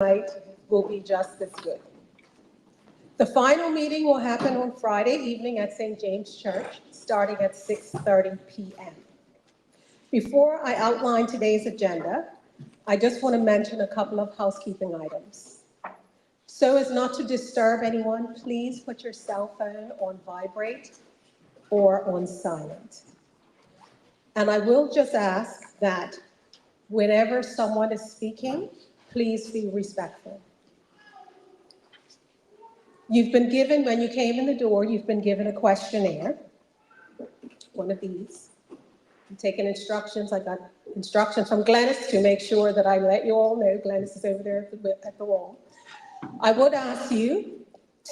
Night will be just as good. The final meeting will happen on Friday evening at St. James Church, starting at 6:30 p.m. Before I outline today's agenda, I just want to mention a couple of housekeeping items. So as not to disturb anyone, please put your cell phone on vibrate or on silent. And I will just ask that whenever someone is speaking, please be respectful. You've been given, when you came in the door, you've been given a questionnaire, one of these. You've taken instructions. I got instructions from Glennis to make sure that I let you all know. Glennis is over there at the wall. I would ask you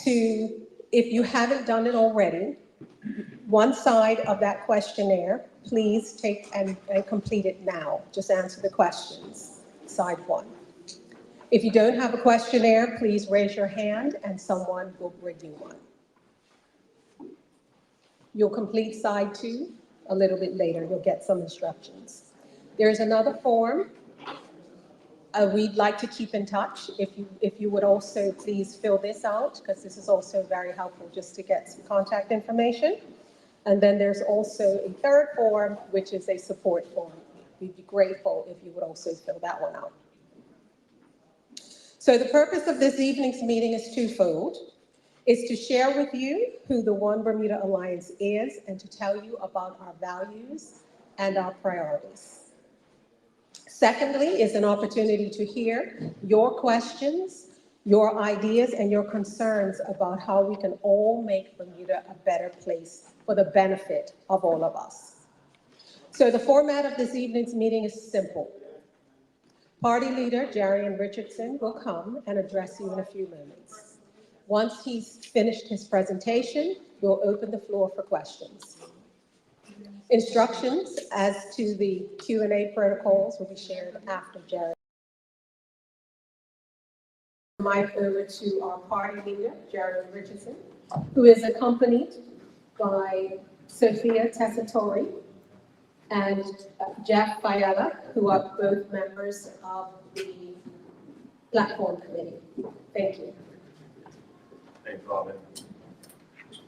to, if you haven't done it already, one side of that questionnaire, please take and complete it now. Just answer the questions, side one. If you don't have a questionnaire, please raise your hand and someone will bring you one. You'll complete side two a little bit later. You'll get some instructions. There's another form. We'd like to keep in touch. If you would also please fill this out, because this is also very helpful just to get some contact information. And then there's also a third form, which is a support form. We'd be grateful if you would also fill that one out. So the purpose of this evening's meeting is twofold. It's to share with you who the One Bermuda Alliance is and to tell you about our values and our priorities. Secondly, is an opportunity to hear your questions, your ideas, and your concerns about how we can all make Bermuda a better place for the benefit of all of us. So the format of this evening's meeting is simple. Party leader Jarian Richardson will come and address you in a few moments. Once he's finished his presentation, we'll open the floor for questions. Instructions as to the Q&A protocols will be shared after Jarian. Mic over to our party leader, Jarian Richardson, who is accompanied by Sophia Tessitore and Jack Fiala, who are both members of the platform committee. Thank you. Thanks, Robin.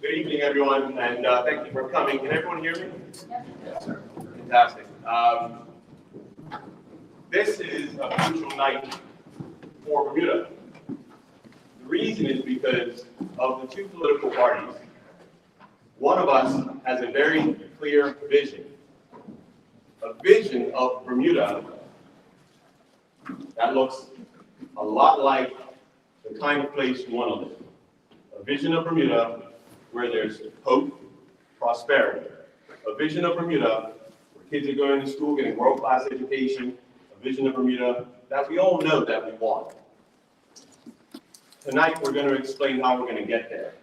Good evening, everyone, and thank you for coming. Can everyone hear me? Yes, sir. Fantastic. This is a crucial night for Bermuda. The reason is because of the two political parties. One of us has a very clear vision. A vision of Bermuda that looks a lot like the kind of place you want to live. A vision of Bermuda where there's hope, prosperity. A vision of Bermuda where kids are going to school, getting world-class education. A vision of Bermuda that we all know that we want. Tonight, we're going to explain how we're going to get there.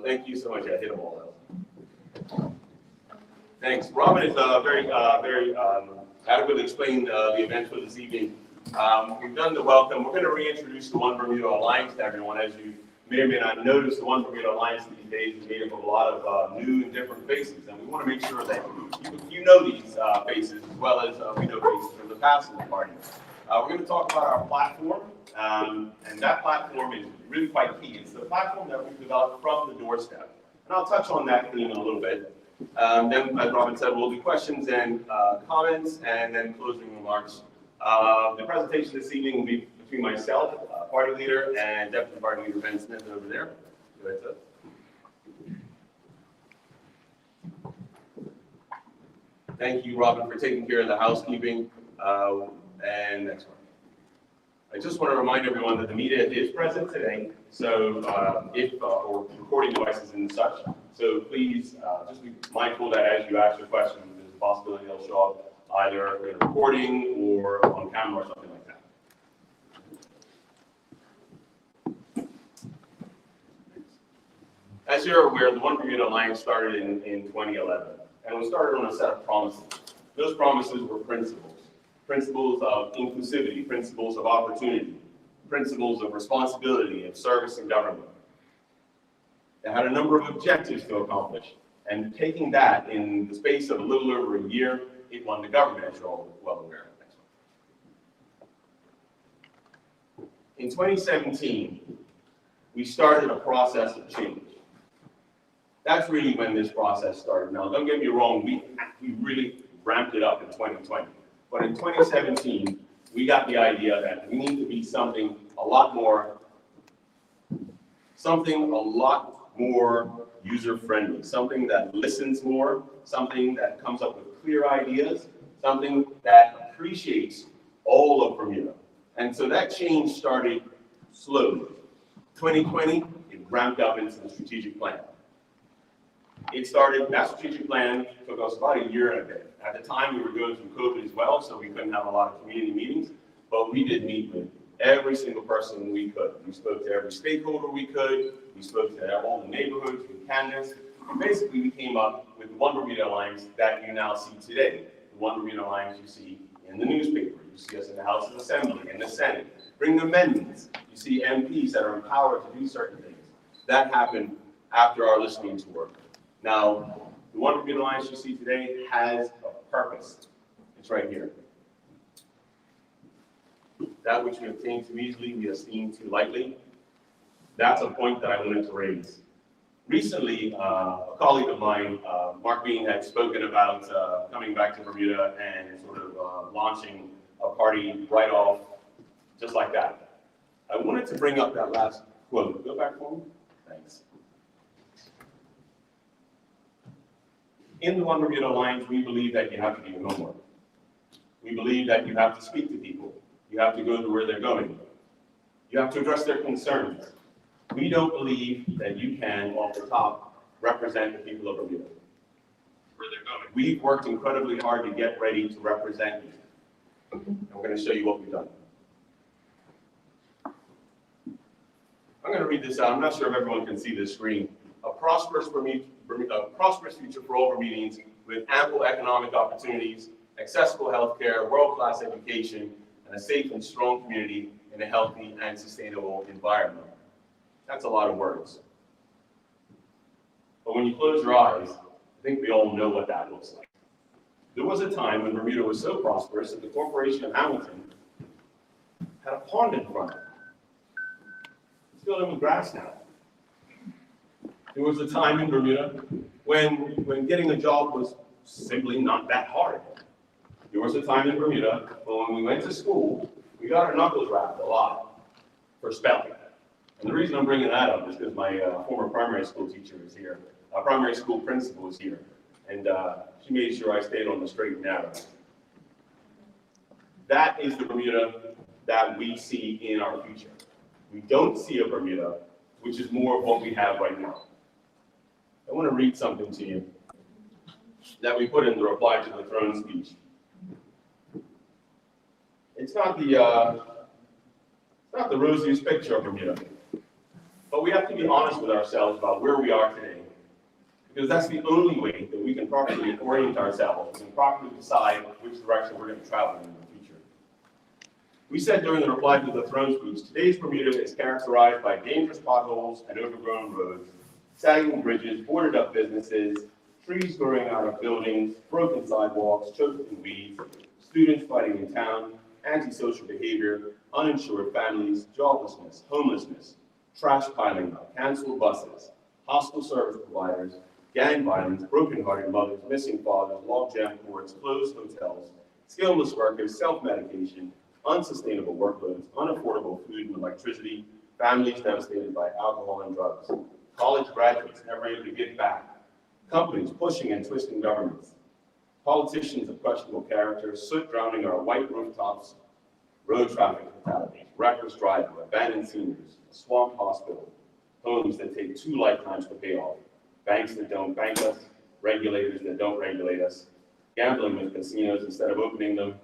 Thank you so much. I hit them all out. Thanks. Robin is very adequately explained the events for this evening. We've done the welcome. We're going to reintroduce the One Bermuda Alliance to everyone. As you may or may not notice, the One Bermuda Alliance these days is made up of a lot of new and different faces, and we want to make sure that you know these faces as well as we know faces from the past in the party. We're going to talk about our platform, and that platform is really quite key. It's the platform that we've developed from the doorstep. And I'll touch on that theme in a little bit. Then, as Robin said, we'll do questions and comments, and then closing remarks. The presentation this evening will be between myself, party leader, and Deputy Party Leader Ben Smith over there. Go ahead, sir. Thank you, Robin, for taking care of the housekeeping. And next one. I just want to remind everyone that the media is present today, so or recording devices and such. So please just be mindful that as you ask your questions, there's a possibility they'll show up either in a recording or on camera or something like that. As you're aware, the One Bermuda Alliance started in 2011, and we started on a set of promises. Those promises were principles of inclusivity, principles of opportunity, principles of responsibility and service in government. It had a number of objectives to accomplish, and taking that in the space of a little over a year, it won the government, as you're all well aware of. In 2017, we started a process of change. That's really when this process started. Now, don't get me wrong, we really ramped it up in 2020. But in 2017, we got the idea that we need to be something a lot more user-friendly, something that listens more, something that comes up with clear ideas, something that appreciates all of Bermuda. And so that change started slowly. 2020, it ramped up into the strategic plan. That strategic plan took us about a year and a bit. At the time, we were going through COVID as well, so we couldn't have a lot of community meetings, but we did meet with every single person we could. We spoke to every stakeholder we could. We spoke to all the neighborhoods, with candidates, and basically we came up with the One Bermuda Alliance that you now see today. The One Bermuda Alliance you see in the newspaper. You see us in the House of Assembly, in the Senate. Bring amendments. You see MPs that are empowered to do certain things. That happened after our listening tour. Now, the One Bermuda Alliance you see today has a purpose. It's right here. That which we obtain too easily, we esteem too lightly. That's a point that I wanted to raise. Recently, a colleague of mine, Mark Bean, had spoken about coming back to Bermuda and sort of launching a party right off, just like that. I wanted to bring up that last quote. Go back for me. Thanks. In the One Bermuda Alliance, we believe that you have to do your homework. We believe that you have to speak to people. You have to go to where they're going. You have to address their concerns. We don't believe that you can, off the top, represent the people of Bermuda. Where they're going. We've worked incredibly hard to get ready to represent you. And we're going to show you what we've done. I'm going to read this out. I'm not sure if everyone can see this screen. A prosperous future for all Bermudians with ample economic opportunities, accessible health care, world-class education, and a safe and strong community in a healthy and sustainable environment. That's a lot of words. But when you close your eyes, I think we all know what that looks like. There was a time when Bermuda was so prosperous that the Corporation of Hamilton had a pond in front of it. It's filled in with grass now. There was a time in Bermuda when getting a job was simply not that hard. There was a time in Bermuda when we went to school, we got our knuckles rapped a lot for spelling. And the reason I'm bringing that up is because my former primary school teacher is here. Our primary school principal is here. And she made sure I stayed on the straight and narrow. That is the Bermuda that we see in our future. We don't see a Bermuda, which is more of what we have right now. I want to read something to you that we put in the reply to the throne speech. It's not the rosiest picture of Bermuda, but we have to be honest with ourselves about where we are today, because that's the only way that we can properly orient ourselves and properly decide which direction we're going to travel in the future. We said during the reply to the throne speech, today's Bermuda is characterized by dangerous potholes and overgrown roads, sagging bridges, boarded up businesses, trees growing out of buildings, broken sidewalks, choked in weeds, students fighting in town, antisocial behavior, uninsured families, joblessness, homelessness, trash piling up, canceled buses, hostile service providers, gang violence, broken-hearted mothers, missing fathers, log-jam courts, closed hotels, skilless workers, self-medication, unsustainable workloads, unaffordable food and electricity, families devastated by alcohol and drugs, college graduates never able to give back, companies pushing and twisting governments, politicians of questionable character, soot drowning our white rooftops, road traffic fatalities, reckless driving, abandoned seniors, a swamp hospital, homes that take 2 lifetimes to pay off, banks that don't bank us, regulators that don't regulate us, gambling with casinos instead of opening them,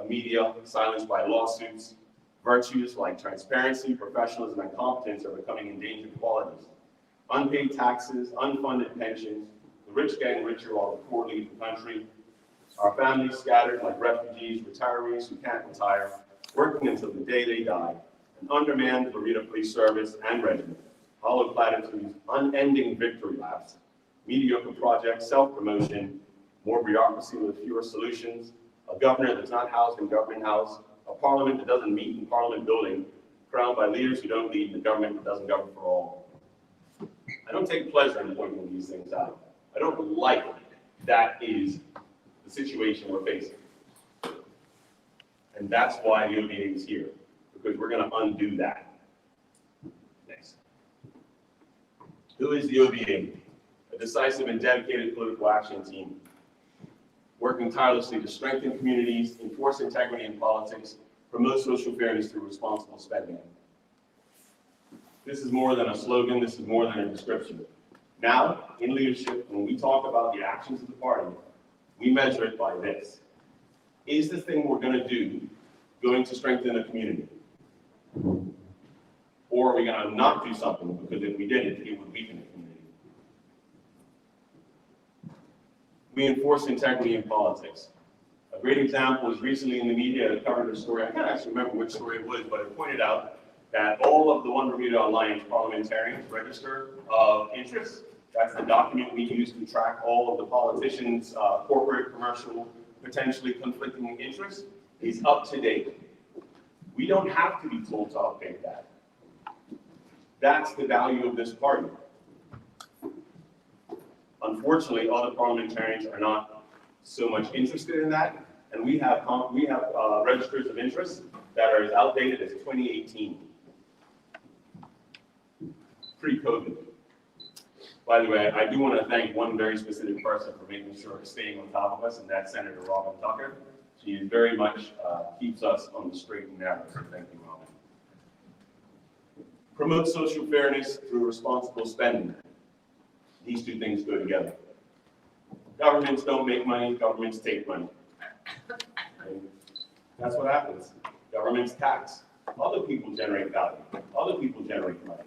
a media silenced by lawsuits, virtues like transparency, professionalism, and competence are becoming endangered qualities, unpaid taxes, unfunded pensions, the rich getting richer while the poor leave the country, our families scattered like refugees, retirees who can't retire, working until the day they die, an undermanned Bermuda Police Service and Regiment, hollow platitudes, unending victory laps, mediocre projects, self-promotion, more bureaucracy with fewer solutions, a governor that's not housed in Government House, a parliament that doesn't meet in Parliament building, crowned by leaders who don't lead, and a government that doesn't govern for all. I don't take pleasure in pointing these things out. I don't like that is the situation we're facing. And that's why the OBA is here, because we're going to undo that. Next. Who is the OBA? A decisive and dedicated political action team, working tirelessly to strengthen communities, enforce integrity in politics, promote social fairness through responsible spending. This is more than a slogan, this is more than a description. Now, in leadership, when we talk about the actions of the party, we measure it by this. Is the thing we're going to do going to strengthen the community? Or are we going to not do something because if we didn't, it would weaken the community? We enforce integrity in politics. A great example was recently in the media that covered a story, I can't actually remember which story it was, but it pointed out that all of the One Bermuda Alliance parliamentarians register of interest. That's the document we use to track all of the politicians' corporate, commercial, potentially conflicting interests, is up to date. We don't have to be told to update that. That's the value of this party. Unfortunately, other parliamentarians are not so much interested in that, and we have registers of interest that are as outdated as 2018, pre-COVID. By the way, I do want to thank one very specific person for making sure it's staying on top of us, and that's Senator Robin Tucker. She very much keeps us on the straight and narrow, so thank you, Robin. Promote social fairness through responsible spending. These two things go together. Governments don't make money, governments take money. And that's what happens. Governments tax. Other people generate value. Other people generate money.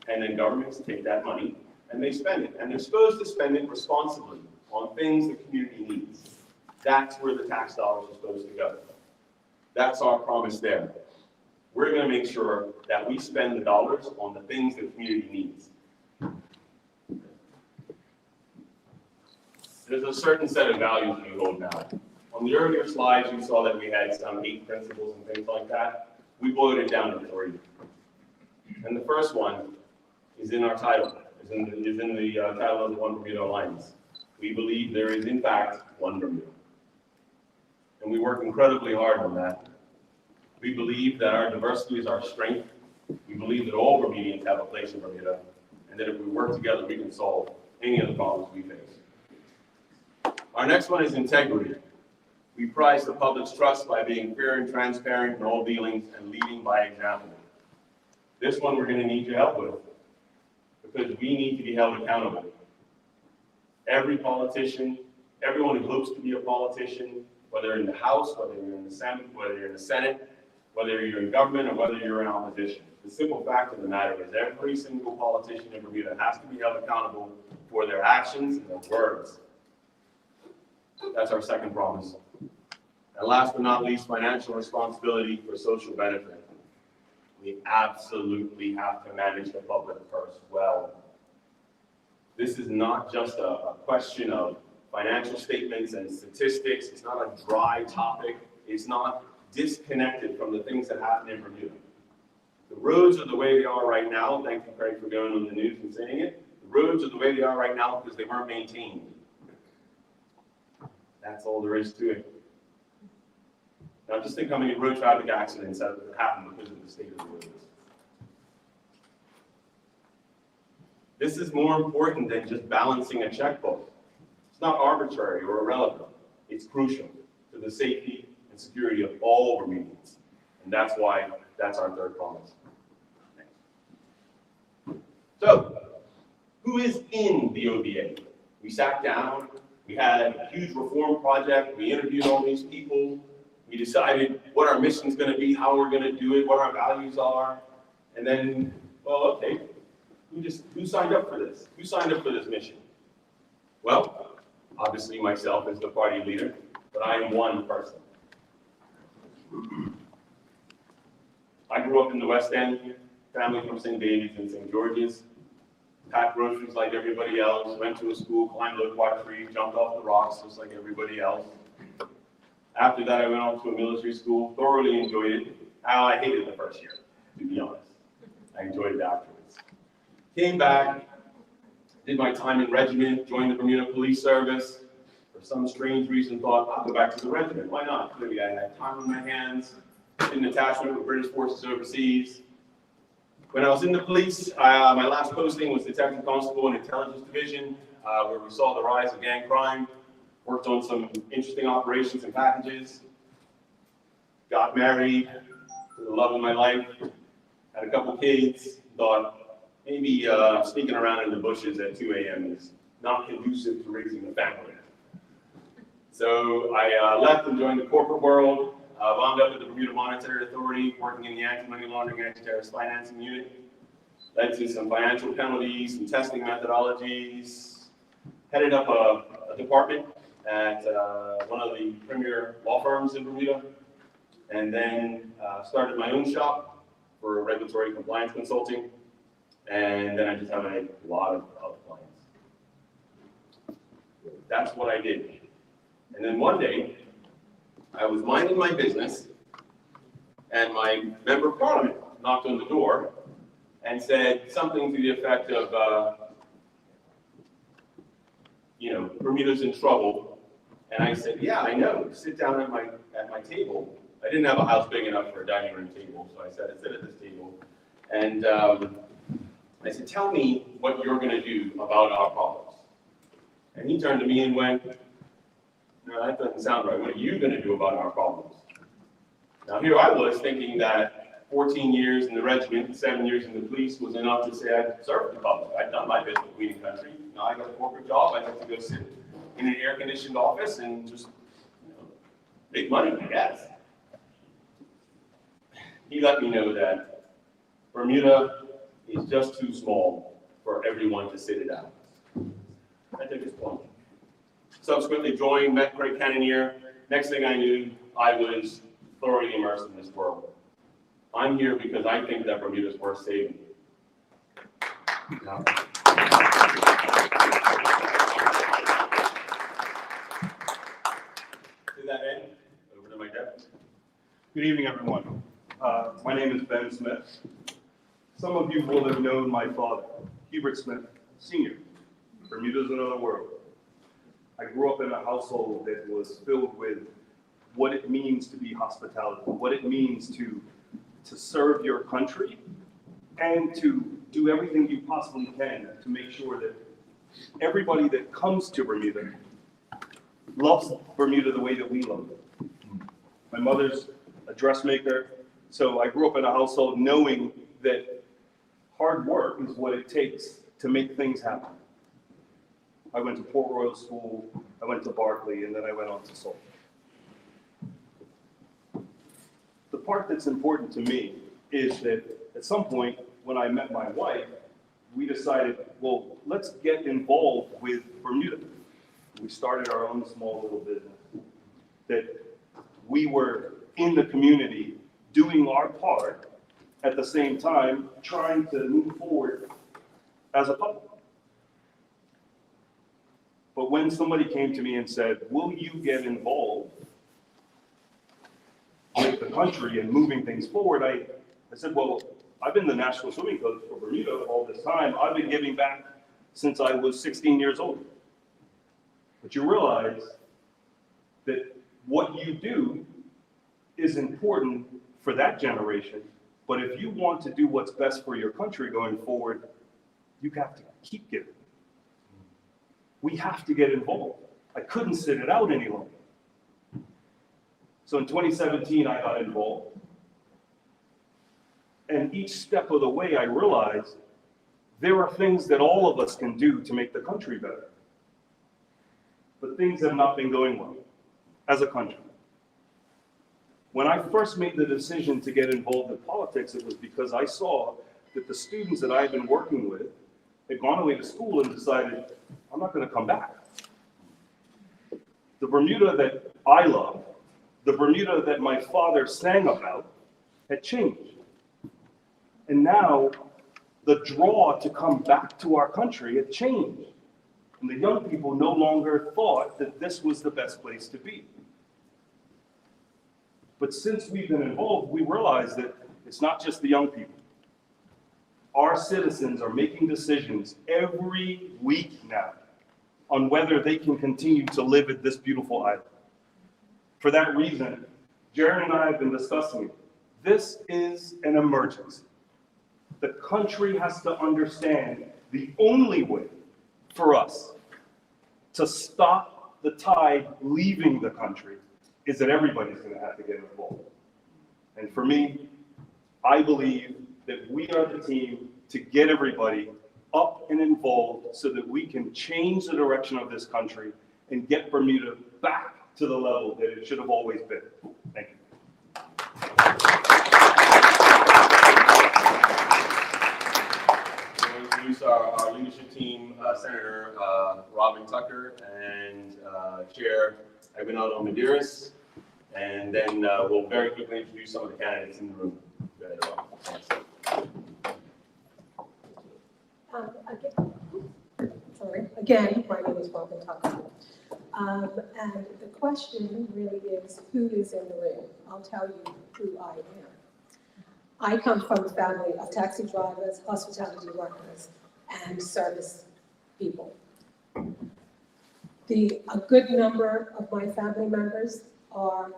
And then governments take that money and they spend it. And they're supposed to spend it responsibly on things the community needs. That's where the tax dollars are supposed to go. That's our promise there. We're going to make sure that we spend the dollars on the things the community needs. There's a certain set of values we hold now. On the earlier slides, you saw that we had some 8 principles and things like that. We boiled it down to 3. And the first one is in our title, is in the title of the One Bermuda Alliance. We believe there is, in fact, one Bermuda. And we work incredibly hard on that. We believe that our diversity is our strength. We believe that all Bermudians have a place in Bermuda, and that if we work together, we can solve any of the problems we face. Our next one is integrity. We prize the public's trust by being fair and transparent in all dealings and leading by example. This one we're going to need your help with, because we need to be held accountable. Every politician, everyone who hopes to be a politician, whether in the House, whether you're in the Senate, whether you're in government, or whether you're in opposition. The simple fact of the matter is every single politician in Bermuda has to be held accountable for their actions and their words. That's our second promise. And last but not least, financial responsibility for social benefit. We absolutely have to manage the public purse well. This is not just a question of financial statements and statistics. It's not a dry topic. It's not disconnected from the things that happen in Bermuda. The roads are the way they are right now. Thank you, Craig, for going on the news and saying it. The roads are the way they are right now because they weren't maintained. That's all there is to it. Now just think how many road traffic accidents have happened because of the state of the roads. This is more important than just balancing a checkbook. It's not arbitrary or irrelevant. It's crucial to the safety and security of all Bermudians. And that's why that's our third promise. So, who is in the OBA? We sat down, we had a huge reform project, we interviewed all these people, we decided what our mission is going to be, how we're going to do it, what our values are, and then, well, okay, who signed up for this? Who signed up for this mission? Well, obviously myself as the party leader, but I am one person. I grew up in the West End, family from St. David's and St. George's. Packed groceries like everybody else, went to a school, climbed loquat trees, jumped off the rocks just like everybody else. After that, I went on to a military school, thoroughly enjoyed it. I hated the first year, to be honest. I enjoyed it afterwards. Came back, did my time in regiment, joined the Bermuda Police Service. For some strange reason, thought, I'll go back to the regiment. Why not? Clearly, I had time on my hands. Did an attachment with British forces overseas. When I was in the police, my last posting was Detective Constable in Intelligence Division, where we saw the rise of gang crime. Worked on some interesting operations and packages. Got married to the love of my life. Had a couple kids. Thought maybe sneaking around in the bushes at 2 a.m. is not conducive to raising a family. So I left and joined the corporate world. Wound up at the Bermuda Monetary Authority, working in the anti-money laundering, anti-terrorist financing unit. Led to some financial penalties, some testing methodologies. Headed up a department at one of the premier law firms in Bermuda. And then started my own shop for regulatory compliance consulting. And then I just have a lot of clients. That's what I did. And then one day, I was minding my business, and my member of parliament knocked on the door and said something to the effect of, Bermuda's in trouble. And I said, yeah, I know. Sit down at my table. I didn't have a house big enough for a dining room table, so I said, sit at this table. And I said, tell me what you're going to do about our problems. And he turned to me and went, no, that doesn't sound right. What are you going to do about our problems? Now, here I was thinking that 14 years in the regiment and 7 years in the police was enough to say I'd served the public. I'd done my bit for Queen and Country. Now I got a corporate job. I have to go sit in an air-conditioned office and just make money, I guess. He let me know that Bermuda is just too small for everyone to sit it out. I took his point. Subsequently joined, met Craig Cannoneer. Next thing I knew, I was thoroughly immersed in this world. I'm here because I think that Bermuda is worth saving. Now, to that end, over to my desk. Good evening, everyone. My name is Ben Smith. Some of you will have known my father, Hubert Smith, Sr. Bermuda's another world. I grew up in a household that was filled with what it means to be hospitality, what it means to serve your country, and to do everything you possibly can to make sure that everybody that comes to Bermuda loves Bermuda the way that we love it. My mother's a dressmaker, so I grew up in a household knowing that hard work is what it takes to make things happen. I went to Port Royal School, I went to Berkeley, and then I went on to Seoul. The part that's important to me is that at some point when I met my wife, we decided, well, let's get involved with Bermuda. We started our own small little business. That we were in the community doing our part at the same time trying to move forward as a public. But when somebody came to me and said, will you get involved with the country and moving things forward, I said, well, I've been the national swimming coach for Bermuda all this time. I've been giving back since I was 16 years old. But you realize that what you do is important for that generation. But if you want to do what's best for your country going forward, you have to keep giving. We have to get involved. I couldn't sit it out any longer. So in 2017, I got involved. And each step of the way, I realized there are things that all of us can do to make the country better. But things have not been going well as a country. When I first made the decision to get involved in politics, it was because I saw that the students that I've been working with had gone away to school and decided, I'm not going to come back. The Bermuda that I love, the Bermuda that my father sang about, had changed. And now the draw to come back to our country had changed. And the young people no longer thought that this was the best place to be. But since we've been involved, we realize that it's not just the young people. Our citizens are making decisions every week now on whether they can continue to live at this beautiful island. For that reason, Jared and I have been discussing it. This is an emergency. The country has to understand the only way for us to stop the tide leaving the country is that everybody's going to have to get involved. And for me, I believe that we are the team to get everybody up and involved so that we can change the direction of this country and get Bermuda back to the level that it should have always been. Thank you. We'll introduce our leadership team, Senator Robin Tucker and Chair Aguinaldo Medeiros. And then we'll very quickly introduce some of the candidates in the room. Go ahead, Robin. Thanks. Again, my name is Robin Tucker. And the question really is, who is in the room? I'll tell you who I am. I come from a family of taxi drivers, hospitality workers, and service people. A good number of my family members are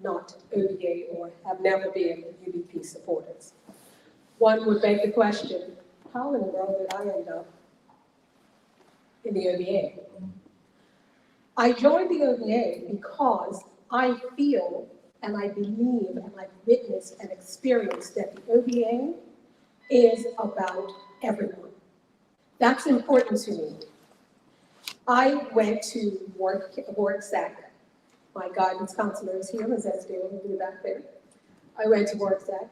not OBA or have never been UBP supporters. One would beg the question, how in the world did I end up in the OBA? I joined the OBA because I feel and I believe and I've witnessed and experienced that the OBA is about everyone. That's important to me. I went to WorkSac. My guidance counselor is here, Ms. Esdale, will be back there. I went to WorkSac.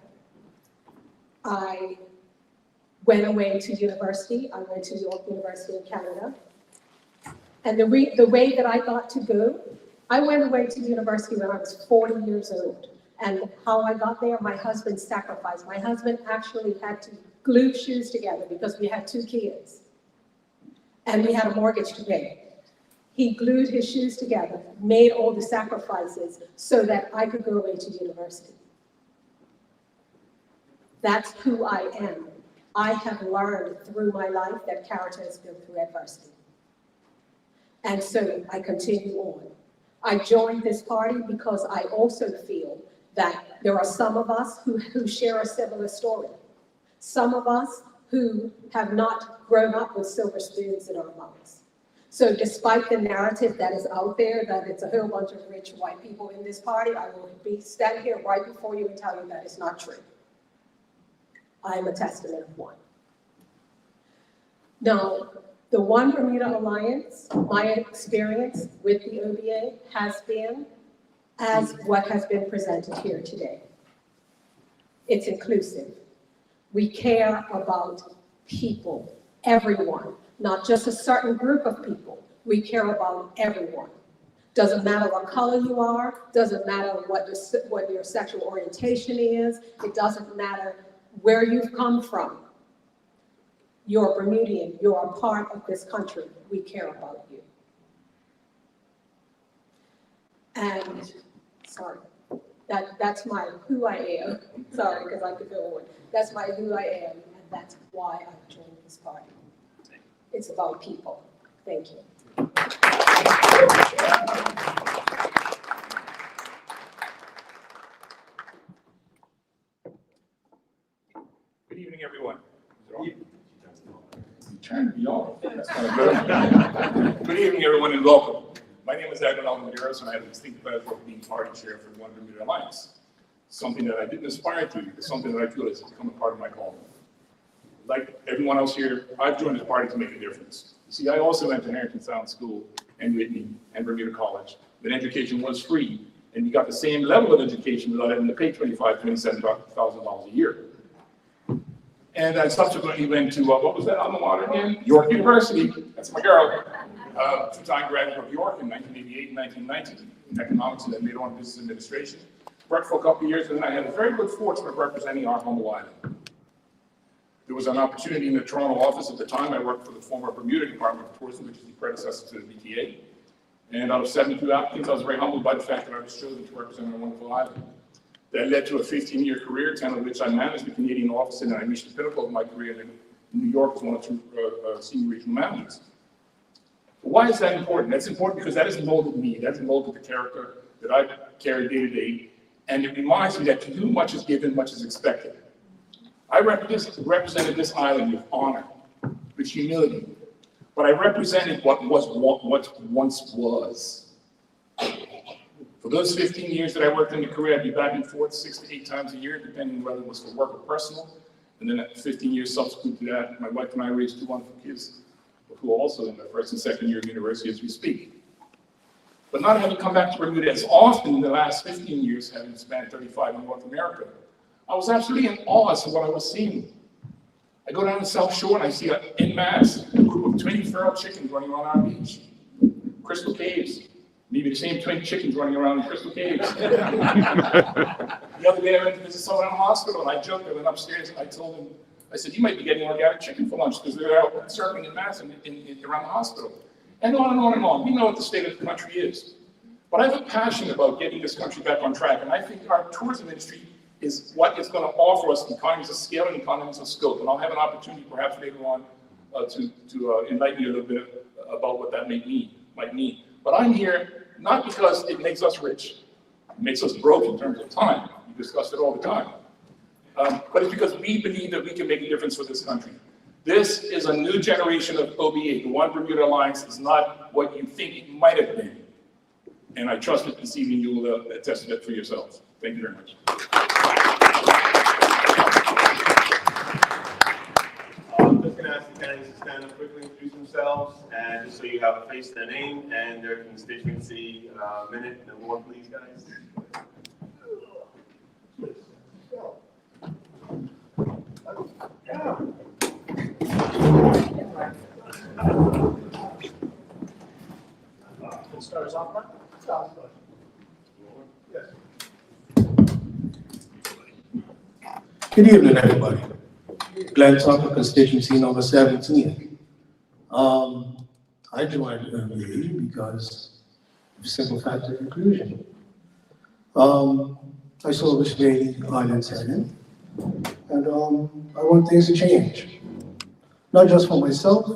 I went away to university. I went to York University in Canada. And the way that I got to go, I went away to university when I was 40 years old. And how I got there, my husband sacrificed. My husband actually had to glue shoes together because we had 2 kids. And we had a mortgage to pay. He glued his shoes together, made all the sacrifices so that I could go away to university. That's who I am. I have learned through my life that character is built through adversity. And so I continue on. I joined this party because I also feel that there are some of us who share a similar story. Some of us who have not grown up with silver spoons in our mouths. So despite the narrative that is out there, that it's a whole bunch of rich white people in this party, I will stand here right before you and tell you that it's not true. I am a testament of one. Now, the One Bermuda Alliance, my experience with the OBA has been as what has been presented here today. It's inclusive. We care about people, everyone, not just a certain group of people. We care about everyone. Doesn't matter what color you are, doesn't matter what your sexual orientation is, it doesn't matter where you've come from. You're Bermudian, you're a part of this country, we care about you. And, sorry, that's my who I am. Sorry, because I could go on. That's my who I am, and that's why I joined this party. It's about people. Thank you. Good evening, everyone. Good evening, everyone, and welcome. My name is Aguinaldo Medeiros, and I have the distinct pleasure of being party chair for the One Bermuda Alliance. Something that I didn't aspire to, it's something that I feel has become a part of my calling. Like everyone else here, I've joined the party to make a difference. You see, I also went to Harrington Sound School and Whitney and Bermuda College, but education was free, and you got the same level of education without having to pay $25,000, $27,000 a year. And I subsequently went to, what was that alma mater again? York University, that's my girl. Two-time graduate of York in 1988 and 1990 in economics and then later on business administration. Worked for a couple of years, and then I had a very good fortune of representing our humble island. There was an opportunity in the Toronto office at the time. I worked for the former Bermuda Department of Tourism, which is the predecessor to the BTA. And out of 72 applicants, I was very humbled by the fact that I was chosen to represent our wonderful island. That led to a 15-year career, 10 of which I managed the Canadian office, and I reached the pinnacle of my career in New York as one of two senior regional managers. But why is that important? That's important because that has molded me. That's molded the character that I carry day to day. And it reminds me that to whom much is given, much is expected. I represented this island with honor, with humility, but I represented what once was. For those 15 years that I worked in the career, I'd be back and forth 6 to 8 times a year, depending on whether it was for work or personal. And then at 15 years subsequent to that, my wife and I raised 2 wonderful kids, who are also in their 1st and 2nd year of university as we speak. But not having come back to Bermuda as often in the last 15 years, having spent 35 in North America, I was absolutely in awe as to what I was seeing. I go down the South Shore and I see en masse a group of 20 feral chickens running around our beach. Crystal Caves. Maybe the same 20 chickens running around in Crystal Caves. The other day I went to visit someone in a hospital and I joked, I went upstairs and I told them, I said, you might be getting organic chicken for lunch because they're out serving en masse around the hospital. And on and on and on. We know what the state of the country is. But I have a passion about getting this country back on track, and I think our tourism industry is what is going to offer us economies of scale and economies of scope. And I'll have an opportunity perhaps later on to enlighten you a little bit about what that might mean. But I'm here not because it makes us rich. It makes us broke in terms of time. We discuss it all the time. But it's because we believe that we can make a difference for this country. This is a new generation of OBA. The One Bermuda Alliance is not what you think it might have been. And I trust that this evening you will attest to that for yourselves. Thank you very much. I'm just going to ask the candidates to stand up quickly, introduce themselves, and just so you have a face, their name, and their constituency. Minute, no more, please, guys. Yeah. Start us off, Mark? Yes. Good evening, everybody. Glenn Tucker, constituency number 17. I joined OBA because of simple fact of inclusion. I saw which way the island's headed, and I want things to change. Not just for myself,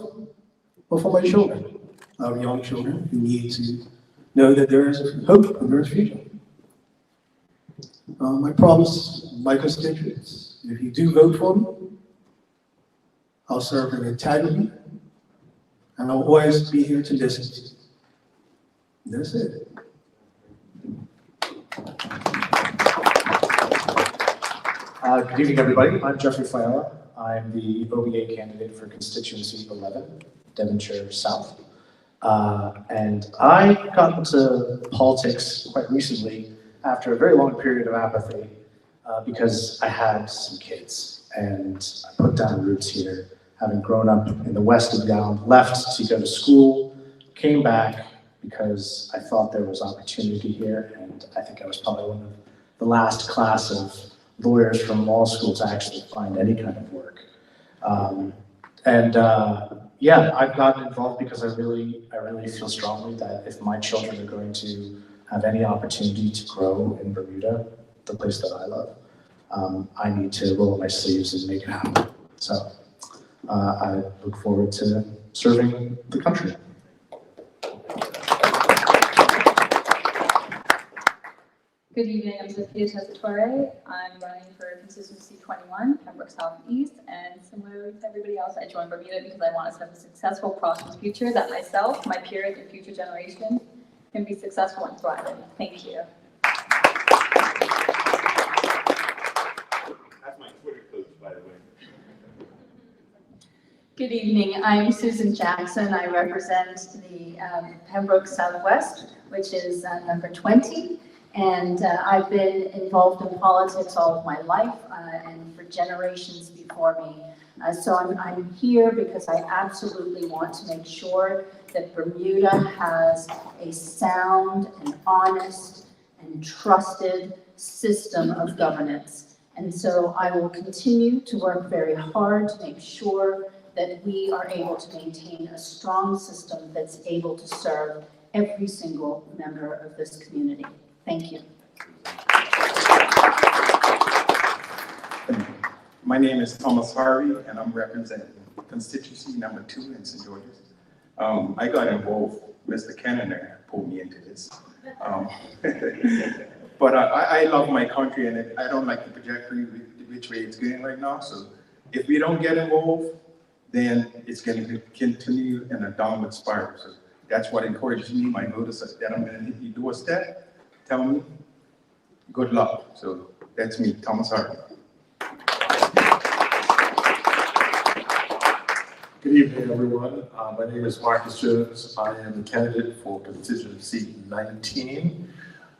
but for my children. I have young children who need to know that there is hope and there is future. I promise my constituents, if you do vote for me, I'll serve in integrity, and I'll always be here to listen. That's it. Good evening, everybody. I'm Jeffrey Fiala. I'm the OBA candidate for constituency 11, Devonshire South. And I got into politics quite recently after a very long period of apathy because I had some kids and I put down roots here, having grown up in the west of town, left to go to school, came back because I thought there was opportunity here, and I think I was probably one of the last class of lawyers from law school to actually find any kind of work. Yeah, I've gotten involved because I really feel strongly that if my children are going to have any opportunity to grow in Bermuda, the place that I love, I need to roll up my sleeves and make it happen. So I look forward to serving the country. Good evening, I'm Sophia Tessitore. I'm running for constituency 21, Pembroke South East, and similar to everybody else, I joined Bermuda because I want us to have a successful, prosperous future that myself, my peers, and future generations can be successful and thrive in. Thank you. That's my Twitter coach, by the way. Good evening, I'm Susan Jackson. I represent the Pembroke Southwest, which is number 20. And I've been involved in politics all of my life and for generations before me. So I'm here because I absolutely want to make sure that Bermuda has a sound and honest and trusted system of governance. And so I will continue to work very hard to make sure that we are able to maintain a strong system that's able to serve every single member of this community. Thank you. My name is Thomas Harvey, and I'm representing constituency number 2 in St. George's. I got involved, Mr. Kenner pulled me into this. But I love my country, and I don't like the trajectory which way it's going right now. So if we don't get involved, then it's going to continue in a downward spiral. So that's what encourages me. My notice that I'm going to hit the doorstep, tell me, good luck. So that's me, Thomas Harvey. Good evening, everyone. My name is Marcus Jones. I am a candidate for constituency 19,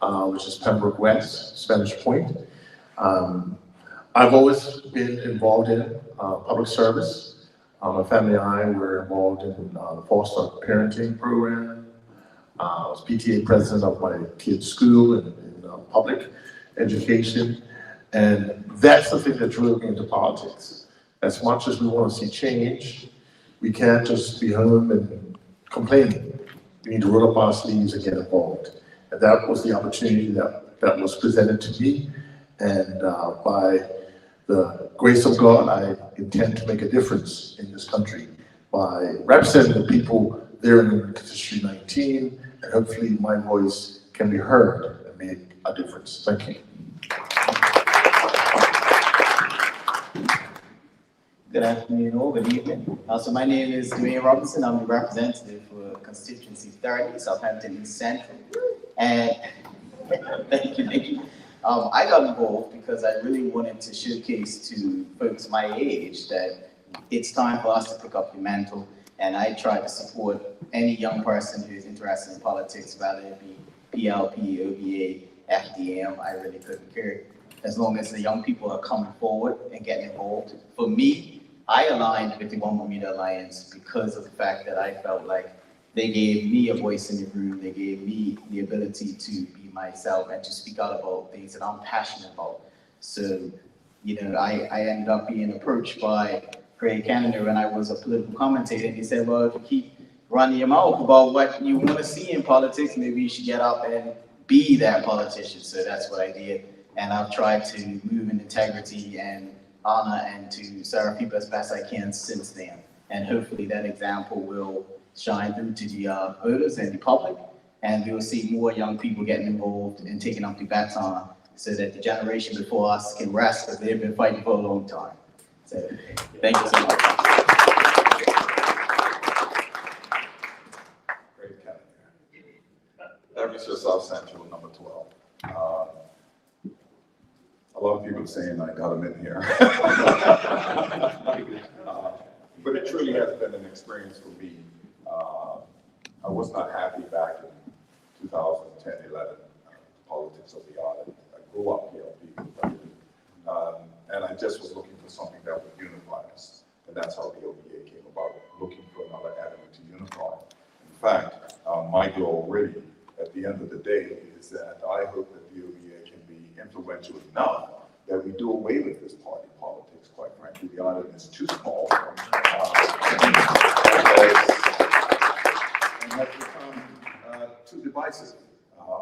which is Pembroke West, Spanish Point. I've always been involved in public service. My family and I were involved in the foster parenting program. I was PTA president of my kids' school in public education. And that's the thing that drove me into politics. As much as we want to see change, we can't just be home and complaining. We need to roll up our sleeves and get involved. And that was the opportunity that was presented to me. And by the grace of God, I intend to make a difference in this country by representing the people there in Constituency 19, and hopefully my voice can be heard and make a difference. Thank you. Good afternoon or good evening. So my name is Dwayne Robinson. I'm the representative for constituency 30, Southampton East Central. And thank you. I got involved because I really wanted to showcase to folks my age that it's time for us to pick up the mantle. And I try to support any young person who's interested in politics, whether it be PLP, OBA, FDM, I really couldn't care. As long as the young people are coming forward and getting involved. For me, I aligned with the One Bermuda Alliance because of the fact that I felt like they gave me a voice in the room. They gave me the ability to be myself and to speak out about things that I'm passionate about. So, you know, I ended up being approached by Craig Canada when I was a political commentator, and he said, well, if you keep running your mouth about what you want to see in politics, maybe you should get up and be that politician. So that's what I did. And I've tried to move in integrity and honor and to serve people as best I can since then. And hopefully that example will shine through to the voters and the public, and we will see more young people getting involved and taking up the baton so that the generation before us can rest, because they've been fighting for a long time. So thank you so much. Great candidate. That was your South Central number 12. A lot of people are saying I got him in here. But it truly has been an experience for me. I was not happy back in 2010, 11, politics of the island. I grew up here, and I just was looking for something that would unify us. And that's how the OBA came about, looking for another avenue to unify. In fact, my goal really, at the end of the day, is that I hope that the OBA can be influential enough that we do away with this party politics, quite frankly. The island is too small. And has become too divisive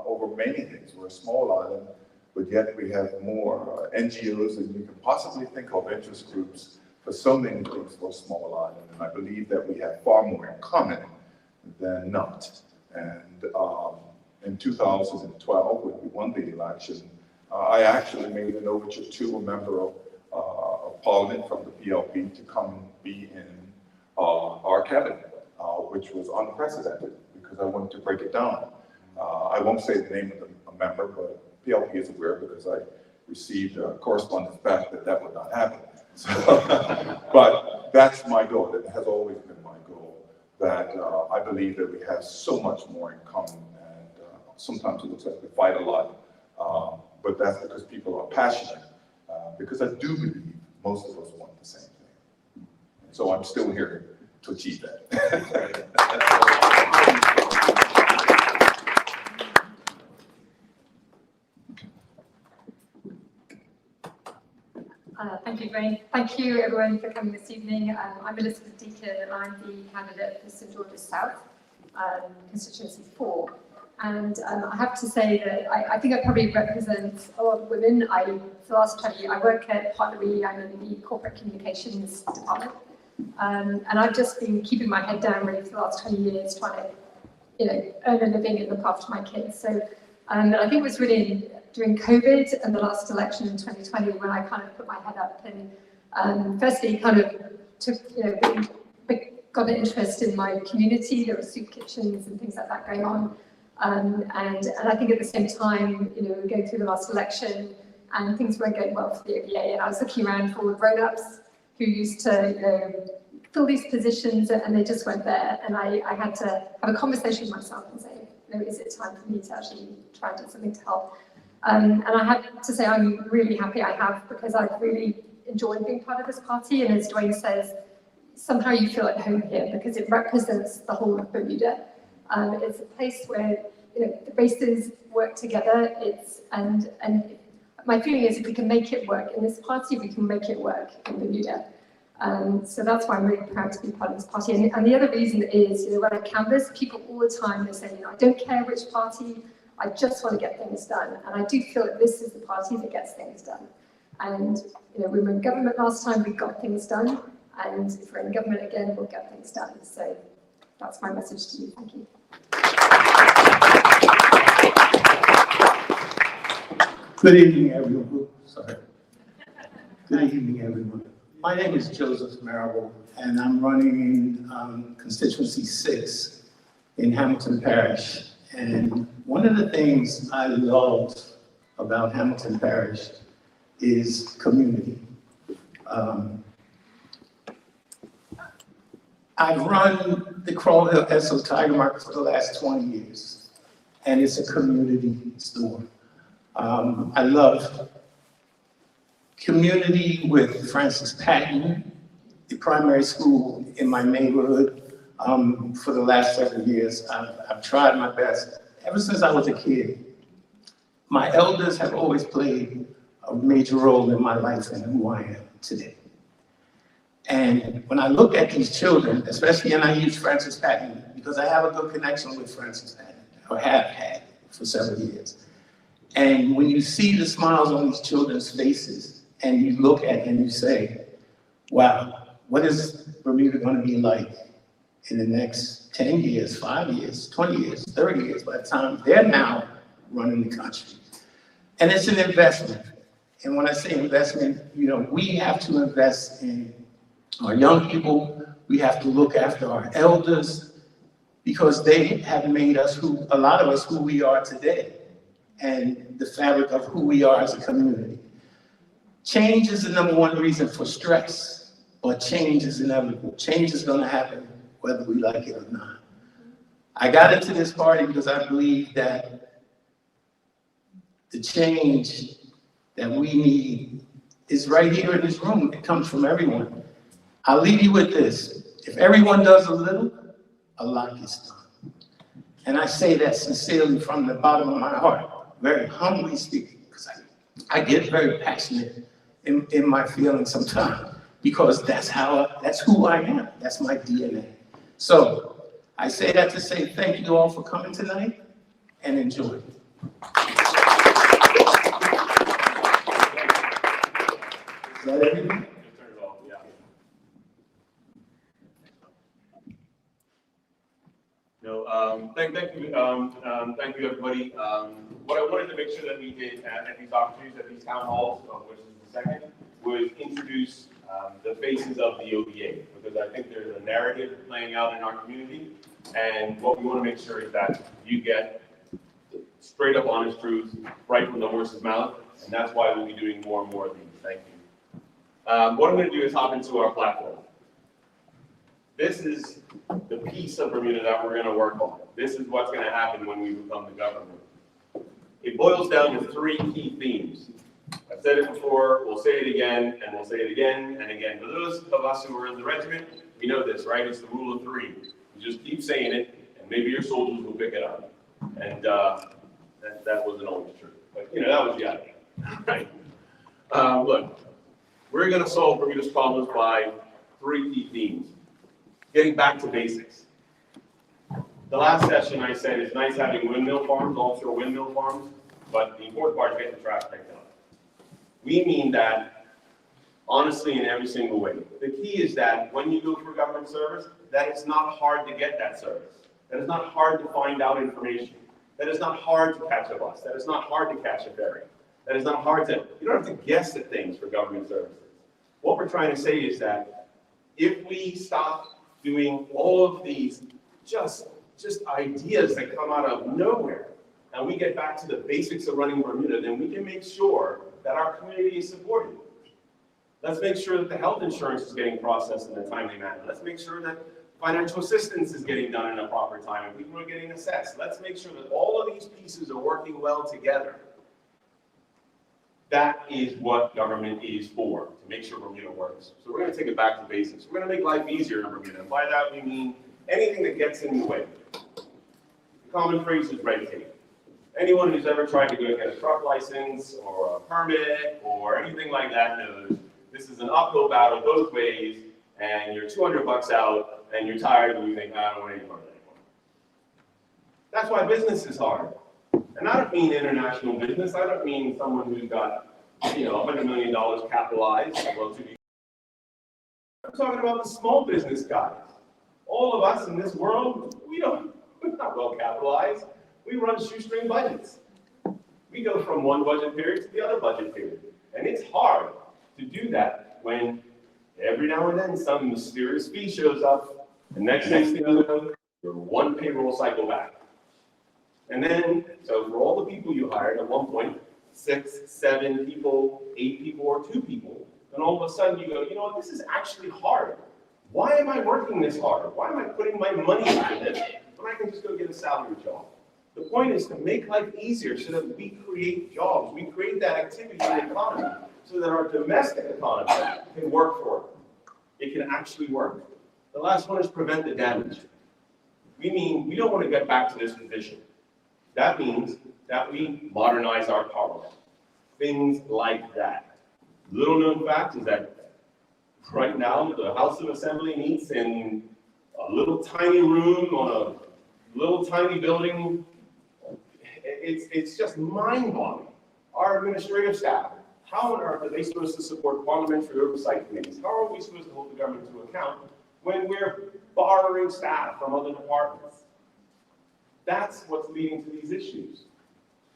over many things. We're a small island, but yet we have more NGOs than you can possibly think of, interest groups, for so many things for a small island. And I believe that we have far more in common than not. And in 2012, when we won the election, I actually made an overture to a member of Parliament from the PLP to come and be in our cabinet, which was unprecedented because I wanted to break it down. I won't say the name of the member, but PLP is aware because I received correspondence back that would not happen. So, but that's my goal. It has always been my goal that I believe that we have so much more in common, and sometimes it looks like we fight a lot, but that's because people are passionate, because I do believe most of us want the same thing. So I'm still here to achieve that. Dwayne. Thank you everyone for coming this evening. I'm Elizabeth Deacon and I'm the candidate for St George's South, constituency 4. And I have to say that I think I probably represent a lot of women. For the last 20 years, I work at Partner Re, I'm in the corporate communications department. And I've just been keeping my head down really for the last 20 years, trying to, earn a living and look after my kids. So and I think it was really during COVID and the last election in 2020 when I kind of put my head up and firstly kind of took, got an interest in my community. There were soup kitchens and things like that going on. And I think at the same time, we were going through the last election and things weren't going well for the OBA. And I was looking around for grown-ups who used to, fill these positions and they just weren't there. And I had to have a conversation with myself and say, is it time for me to actually try and do something to help? And I have to say I'm really happy I have, because I've really enjoyed being part of this party. And as Dwayne says, somehow you feel at home here because it represents the whole of Bermuda. It's a place where the races work together. And my feeling is if we can make it work in this party, we can make it work in Bermuda. So that's why I'm really proud to be part of this party. And the other reason is, when I canvass, people all the time, they say, I don't care which party, I just want to get things done. And I do feel that this is the party that gets things done. And we were in government last time, we got things done. And if we're in government again, we'll get things done. So that's my message to you. Thank you. Good evening, everyone. Sorry. Good evening, everyone. My name is Joseph Marable, and I'm running in constituency 6 in Hamilton Parish. And one of the things I love about Hamilton Parish is community. I've run the Crawl Hill Esso Tiger Market for the last 20 years, and it's a community store. I love community with Francis Patton, the primary school in my neighborhood. For the last several years, I've tried my best. Ever since I was a kid, my elders have always played a major role in my life and who I am today. And when I look at these children, especially, and I use Francis Patton because I have a good connection with Francis Patton, or have had for several years. And when you see the smiles on these children's faces, and you look at them and you say, wow, what is Bermuda going to be like in the next 10 years, 5 years, 20 years, 30 years, by the time they're now running the country? And it's an investment. And when I say investment, we have to invest in our young people. We have to look after our elders because they have made us a lot of us who we are today, and the fabric of who we are as a community. Change is the #1 reason for stress, but change is inevitable. Change is going to happen whether we like it or not. I got into this party because I believe that the change that we need is right here in this room. It comes from everyone. I'll leave you with this. If everyone does a little, a lot gets done. And I say that sincerely from the bottom of my heart, very humbly speaking, because I get very passionate in my feelings sometimes, because that's who I am. That's my DNA. So I say that to say thank you all for coming tonight and enjoy. Is that everything? Thank you, everybody. What I wanted to make sure that we did at these opportunities, at these town halls, which is the second, was introduce the faces of the OBA, because I think there's a narrative playing out in our community, and what we want to make sure is that you get straight up honest truth right from the horse's mouth, and that's why we'll be doing more and more of these. Thank you. What I'm going to do is hop into our platform. This is the piece of Bermuda that we're going to work on. This is what's going to happen when we become the government. It boils down to 3 key themes. I've said it before, we'll say it again, and we'll say it again and again. For those of us who are in the regiment, we know this, right? It's the rule of 3. You just keep saying it, and maybe your soldiers will pick it up. And that wasn't always true. But, that was the idea, right? Look, We're going to solve Bermuda's problems by 3 key themes. Getting back to basics. The last session I said it's nice having windmill farms, offshore windmill farms, but the important part is getting the trash picked up. We mean that honestly in every single way. The key is that when you go for government service, that it's not hard to get that service. That it's not hard to find out information. That it's not hard to catch a bus. That it's not hard to catch a ferry. That it's not hard to, you don't have to guess at things for government services. What we're trying to say is that if we stop doing all of these just ideas that come out of nowhere, and we get back to the basics of running Bermuda, then we can make sure that our community is supported. Let's make sure that the health insurance is getting processed in a timely manner. Let's make sure that financial assistance is getting done in a proper time and people are getting assessed. Let's make sure that all of these pieces are working well together. That is what government is for, to make sure Bermuda works. So we're going to take it back to basics. We're going to make life easier in Bermuda. And by that we mean anything that gets in the way. The common phrase is red tape. Anyone who's ever tried to go get a truck license or a permit or anything like that knows this is an uphill battle both ways, and you're $200 out, and you're tired, and you think, I don't want any part of that anymore. That's why business is hard. And I don't mean international business. I don't mean someone who's got, $100 million capitalized. Well, I'm talking about the small business guys. All of us in this world, we're not well capitalized. We run shoestring budgets. We go from one budget period to the other budget period. And it's hard to do that when every now and then some mysterious fee shows up, and next thing you know, you're one payroll cycle back. And then, so for all the people you hired at one point, 6, 7 people, 8 people, or 2 people, and all of a sudden you go, you know what, this is actually hard. Why am I working this hard? Why am I putting my money into this when I can just go get a salary job? The point is to make life easier so that we create jobs. We create that activity in the economy so that our domestic economy can work for it. It can actually work. The last one is prevent the damage. We mean we don't want to get back to this condition. That means that we modernize our parliament. Things like that. Little known fact is that right now the House of Assembly meets in a little tiny room on a little tiny building. It's just mind-boggling. Our administrative staff, how on earth are they supposed to support parliamentary oversight committees? How are we supposed to hold the government to account when we're borrowing staff from other departments? That's what's leading to these issues.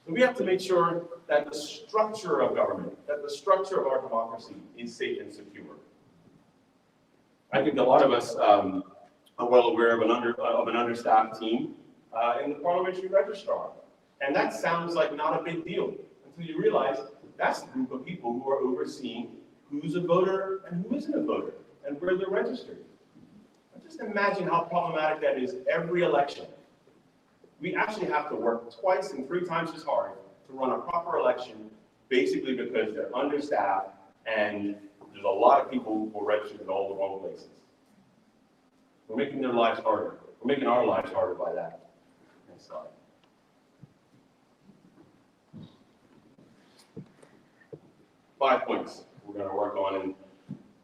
So we have to make sure that the structure of government, that the structure of our democracy is safe and secure. I think a lot of us are well aware of an understaffed team in the parliamentary registrar. And that sounds like not a big deal until you realize that's the group of people who are overseeing who's a voter and who isn't a voter and where they're registered. Just imagine how problematic that is every election. We actually have to work twice and 3 times as hard to run a proper election, basically because they're understaffed and there's a lot of people who are registered in all the wrong places. We're making their lives harder. We're making our lives harder by that. Next slide. Five points we're going to work on, and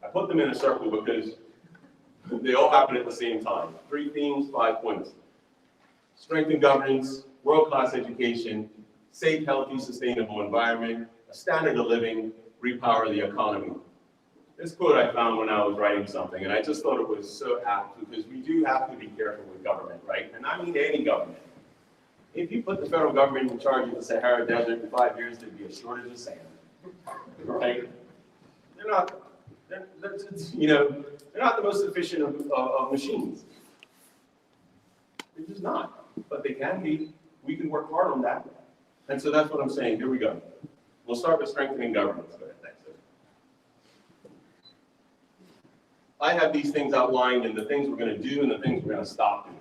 I put them in a circle because they all happen at the same time. 3 themes, 5 points. Strengthen governance, world-class education, safe, healthy, sustainable environment, a standard of living, repower the economy. This quote I found when I was writing something, and I just thought it was so apt because we do have to be careful with government, right? And I mean any government. If you put the federal government in charge of the Sahara Desert in 5 years, there'd be a shortage of sand, right? They're not the most efficient of machines. They're just not. But they can be. We can work hard on that. And so that's what I'm saying. Here we go. We'll start with strengthening governance. Go ahead, thanks. I have these things outlined and the things we're going to do and the things we're going to stop doing.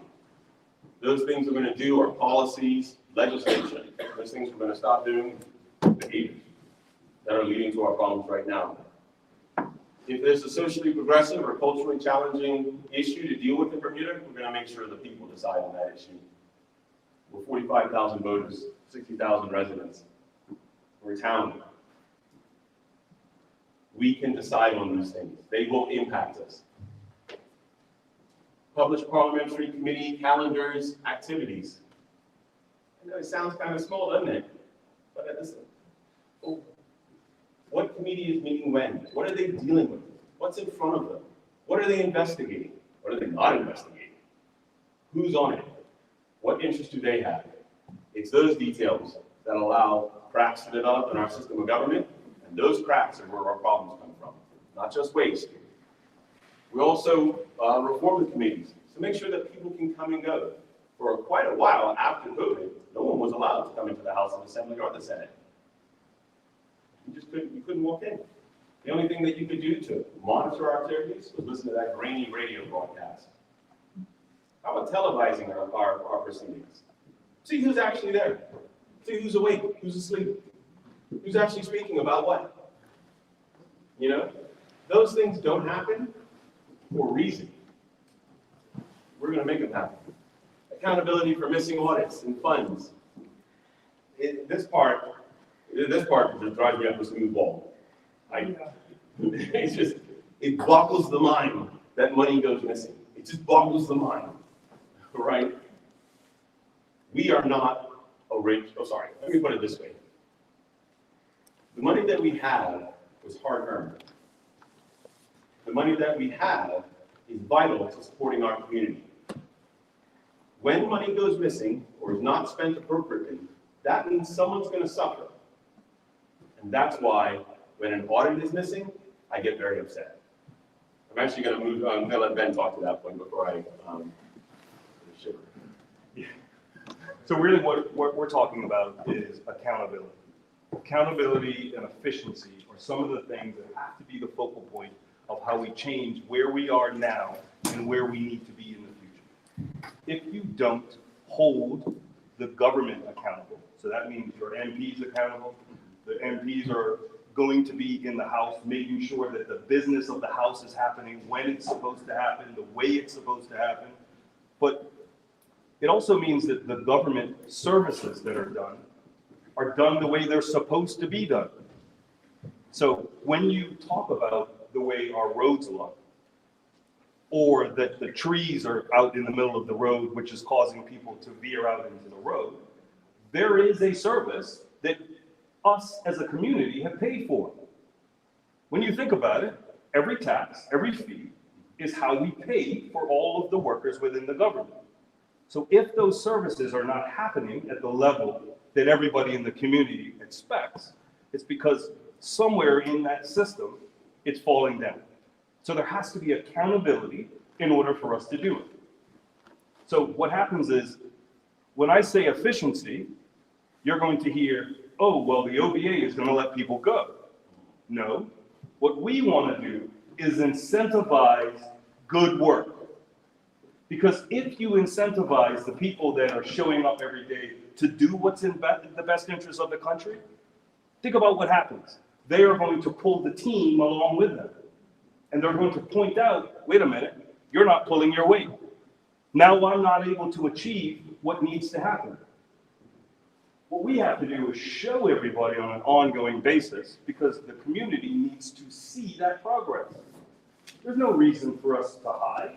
Those things we're going to do are policies, legislation. Those things we're going to stop doing, behaviors that are leading to our problems right now. If there's a socially progressive or culturally challenging issue to deal with in Bermuda, we're going to make sure the people decide on that issue. We're 45,000 voters, 60,000 residents. We're a town. We can decide on these things. They will impact us. Publish parliamentary committee calendars, activities. I know it sounds kind of small, doesn't it? But listen, what committee is meeting when? What are they dealing with? What's in front of them? What are they investigating? What are they not investigating? Who's on it? What interests do they have? It's those details that allow cracks to develop in our system of government, and those cracks are where our problems come from, not just waste. We also reform the committees to make sure that people can come and go. For quite a while after COVID, no one was allowed to come into the House of Assembly or the Senate. You couldn't walk in. The only thing that you could do to monitor our activities was listen to that grainy radio broadcast. How about televising our proceedings? See who's actually there. See who's awake, who's asleep, who's actually speaking about what. You know, those things don't happen for a reason. We're going to make them happen. Accountability for missing audits and funds. This part just drives me up a smooth ball. It boggles the mind that money goes missing. It just boggles the mind, right? We are not a rich, let me put it this way. The money that we have was hard-earned. The money that we have is vital to supporting our community. When money goes missing or is not spent appropriately, that means someone's going to suffer. And that's why when an audit is missing, I get very upset. I'm actually going to move on. I'm going to let Ben talk to that point before I shiver. Yeah. So really what we're talking about is accountability. Accountability and efficiency are some of the things that have to be the focal point of how we change where we are now and where we need to be in the future. If you don't hold the government accountable, so that means your MPs accountable, the MPs are going to be in the House, making sure that the business of the House is happening when it's supposed to happen, the way it's supposed to happen. But it also means that the government services that are done the way they're supposed to be done. So when you talk about the way our roads look, or that the trees are out in the middle of the road, which is causing people to veer out into the road, there is a service that us as a community have paid for. When you think about it, every tax, every fee is how we pay for all of the workers within the government. So if those services are not happening at the level that everybody in the community expects, it's because somewhere in that system, it's falling down. So there has to be accountability in order for us to do it. So what happens is, when I say efficiency, you're going to hear, oh, well, the OBA is going to let people go. No, what we want to do is incentivize good work. Because if you incentivize the people that are showing up every day to do what's in the best interest of the country, think about what happens. They are going to pull the team along with them. And they're going to point out, wait a minute, you're not pulling your weight. Now I'm not able to achieve what needs to happen. What we have to do is show everybody on an ongoing basis, because the community needs to see that progress. There's no reason for us to hide.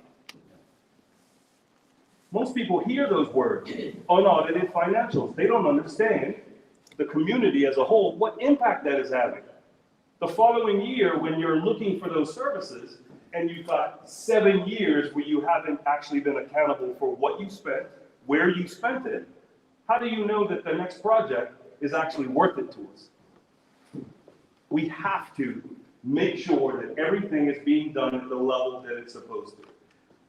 Most people hear those words, unaudited financials. They don't understand the community as a whole, what impact that is having. The following year, when you're looking for those services, and you've got 7 years where you haven't actually been accountable for what you spent, where you spent it, how do you know that the next project is actually worth it to us? We have to make sure that everything is being done at the level that it's supposed to.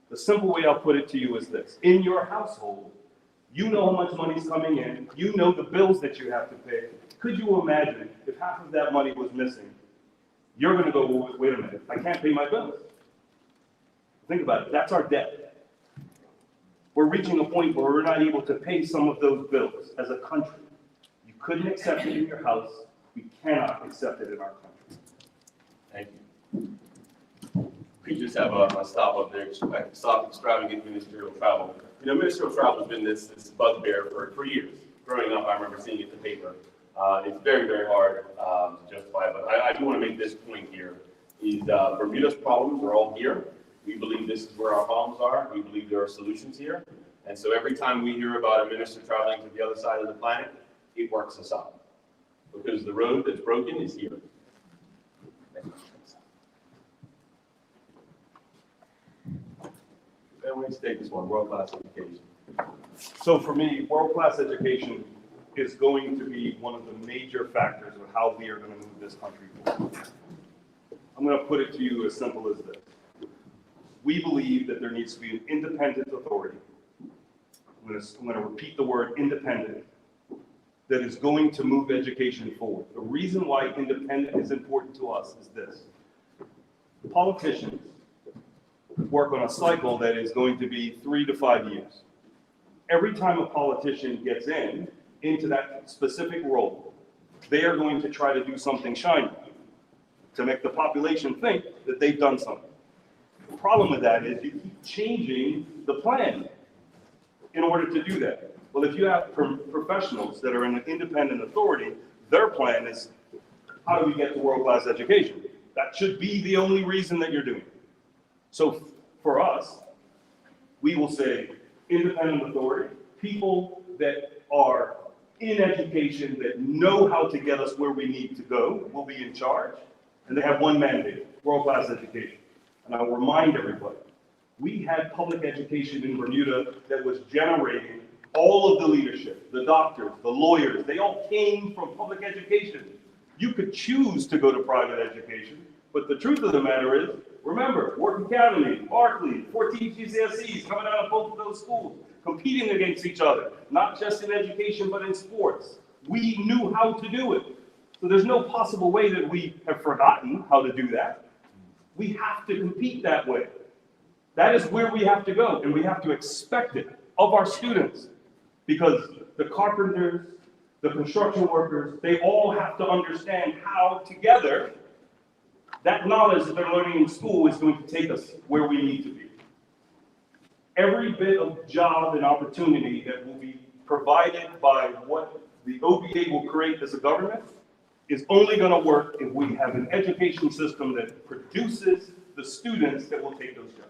The simple way I'll put it to you is this. In your household, you know how much money is coming in. You know the bills that you have to pay. Could you imagine if half of that money was missing? You're going to go, well, wait a minute, I can't pay my bills. Think about it. That's our debt. We're reaching a point where we're not able to pay some of those bills as a country. You couldn't accept it in your house. We cannot accept it in our country. Thank you. We just have a stop up there. Stop extravagant ministerial travel. You know, ministerial travel has been this bugbear for years. Growing up, I remember seeing it in the paper. It's very, very hard to justify, but I do want to make this point here, is Bermuda's problems are all here. We believe this is where our problems are. We believe there are solutions here. And so every time we hear about a minister traveling to the other side of the planet, it works us up. Because the road that's broken is here. Then we take this one, world-class education. So for me, world-class education is going to be one of the major factors of how we are going to move this country forward. I'm going to put it to you as simple as this. We believe that there needs to be an independent authority. I'm going to repeat the word independent, that is going to move education forward. The reason why independent is important to us is this. Politicians work on a cycle that is going to be 3 to 5 years. Every time a politician gets into that specific role, they are going to try to do something shiny to make the population think that they've done something. The problem with that is you keep changing the plan in order to do that. Well, if you have professionals that are in an independent authority, their plan is, how do we get to world-class education? That should be the only reason that you're doing it. So for us, we will say independent authority, people that are in education, that know how to get us where we need to go, will be in charge, and they have one mandate, world-class education. And I'll remind everybody, we had public education in Bermuda that was generating all of the leadership, the doctors, the lawyers, they all came from public education. You could choose to go to private education, but the truth of the matter is, remember, Work Academy, Barclay, 14 GCSEs coming out of both of those schools, competing against each other, not just in education, but in sports. We knew how to do it. So there's no possible way that we have forgotten how to do that. We have to compete that way. That is where we have to go, and we have to expect it of our students, because the carpenters, the construction workers, they all have to understand how together that knowledge that they're learning in school is going to take us where we need to be. Every bit of job and opportunity that will be provided by what the OBA will create as a government is only going to work if we have an education system that produces the students that will take those jobs.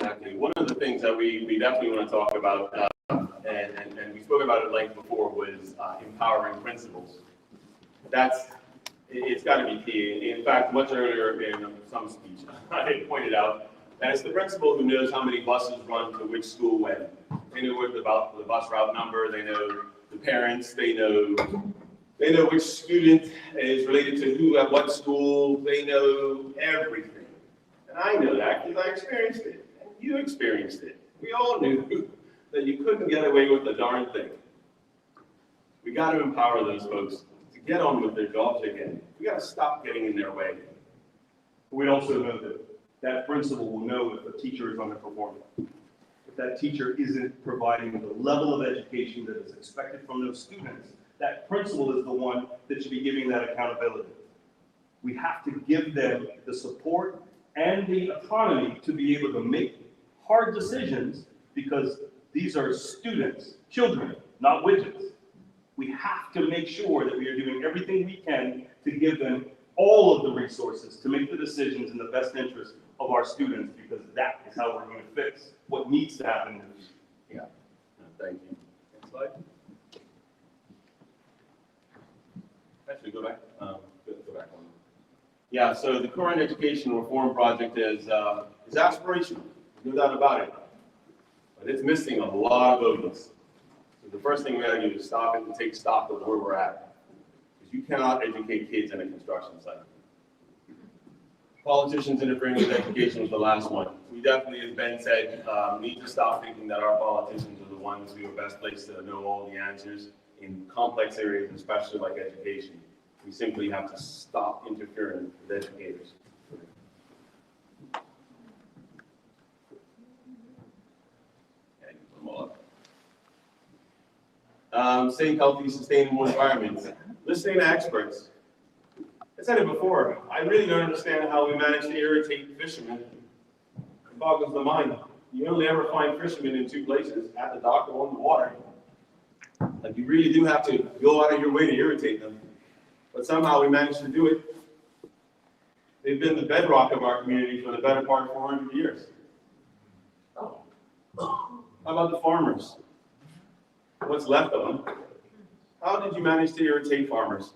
Exactly. One of the things that we definitely want to talk about, and we spoke about it like before, was empowering principals. It's got to be key. In fact, much earlier in some speech, I had pointed out that it's the principal who knows how many buses run to which school when. They know about the bus route number, they know the parents, they know which student is related to who at what school, they know everything. And I know that because I experienced it, and you experienced it. We all knew that you couldn't get away with the darn thing. We got to empower those folks to get on with their jobs again. We got to stop getting in their way. We also know that principal will know if a teacher is underperforming. If that teacher isn't providing the level of education that is expected from those students, that principal is the one that should be giving that accountability. We have to give them the support and the autonomy to be able to make hard decisions, because these are students, children, not widgets. We have to make sure that we are doing everything we can to give them all of the resources to make the decisions in the best interest of our students, because that is how we're going to fix what needs to happen. Yeah. Thank you. Next slide. Actually, go back. Go back one. Yeah. So the current education reform project is aspirational, no doubt about it, but it's missing a lot of votes. So the first thing we got to do is stop it and take stock of where we're at, because you cannot educate kids in a construction site. Politicians interfering with education was the last one. We definitely, as Ben said, need to stop thinking that our politicians are the ones who are best placed to know all the answers in complex areas, especially like education. We simply have to stop interfering with educators. Safe, healthy, sustainable environments. Listening to experts. I said it before, I really don't understand how we manage to irritate fishermen. It boggles the mind. You only ever find fishermen in two places, at the dock or on the water. Like, you really do have to go out of your way to irritate them. But somehow we managed to do it. They've been the bedrock of our community for the better part of 400 years. Oh. How about the farmers? What's left of them? How did you manage to irritate farmers?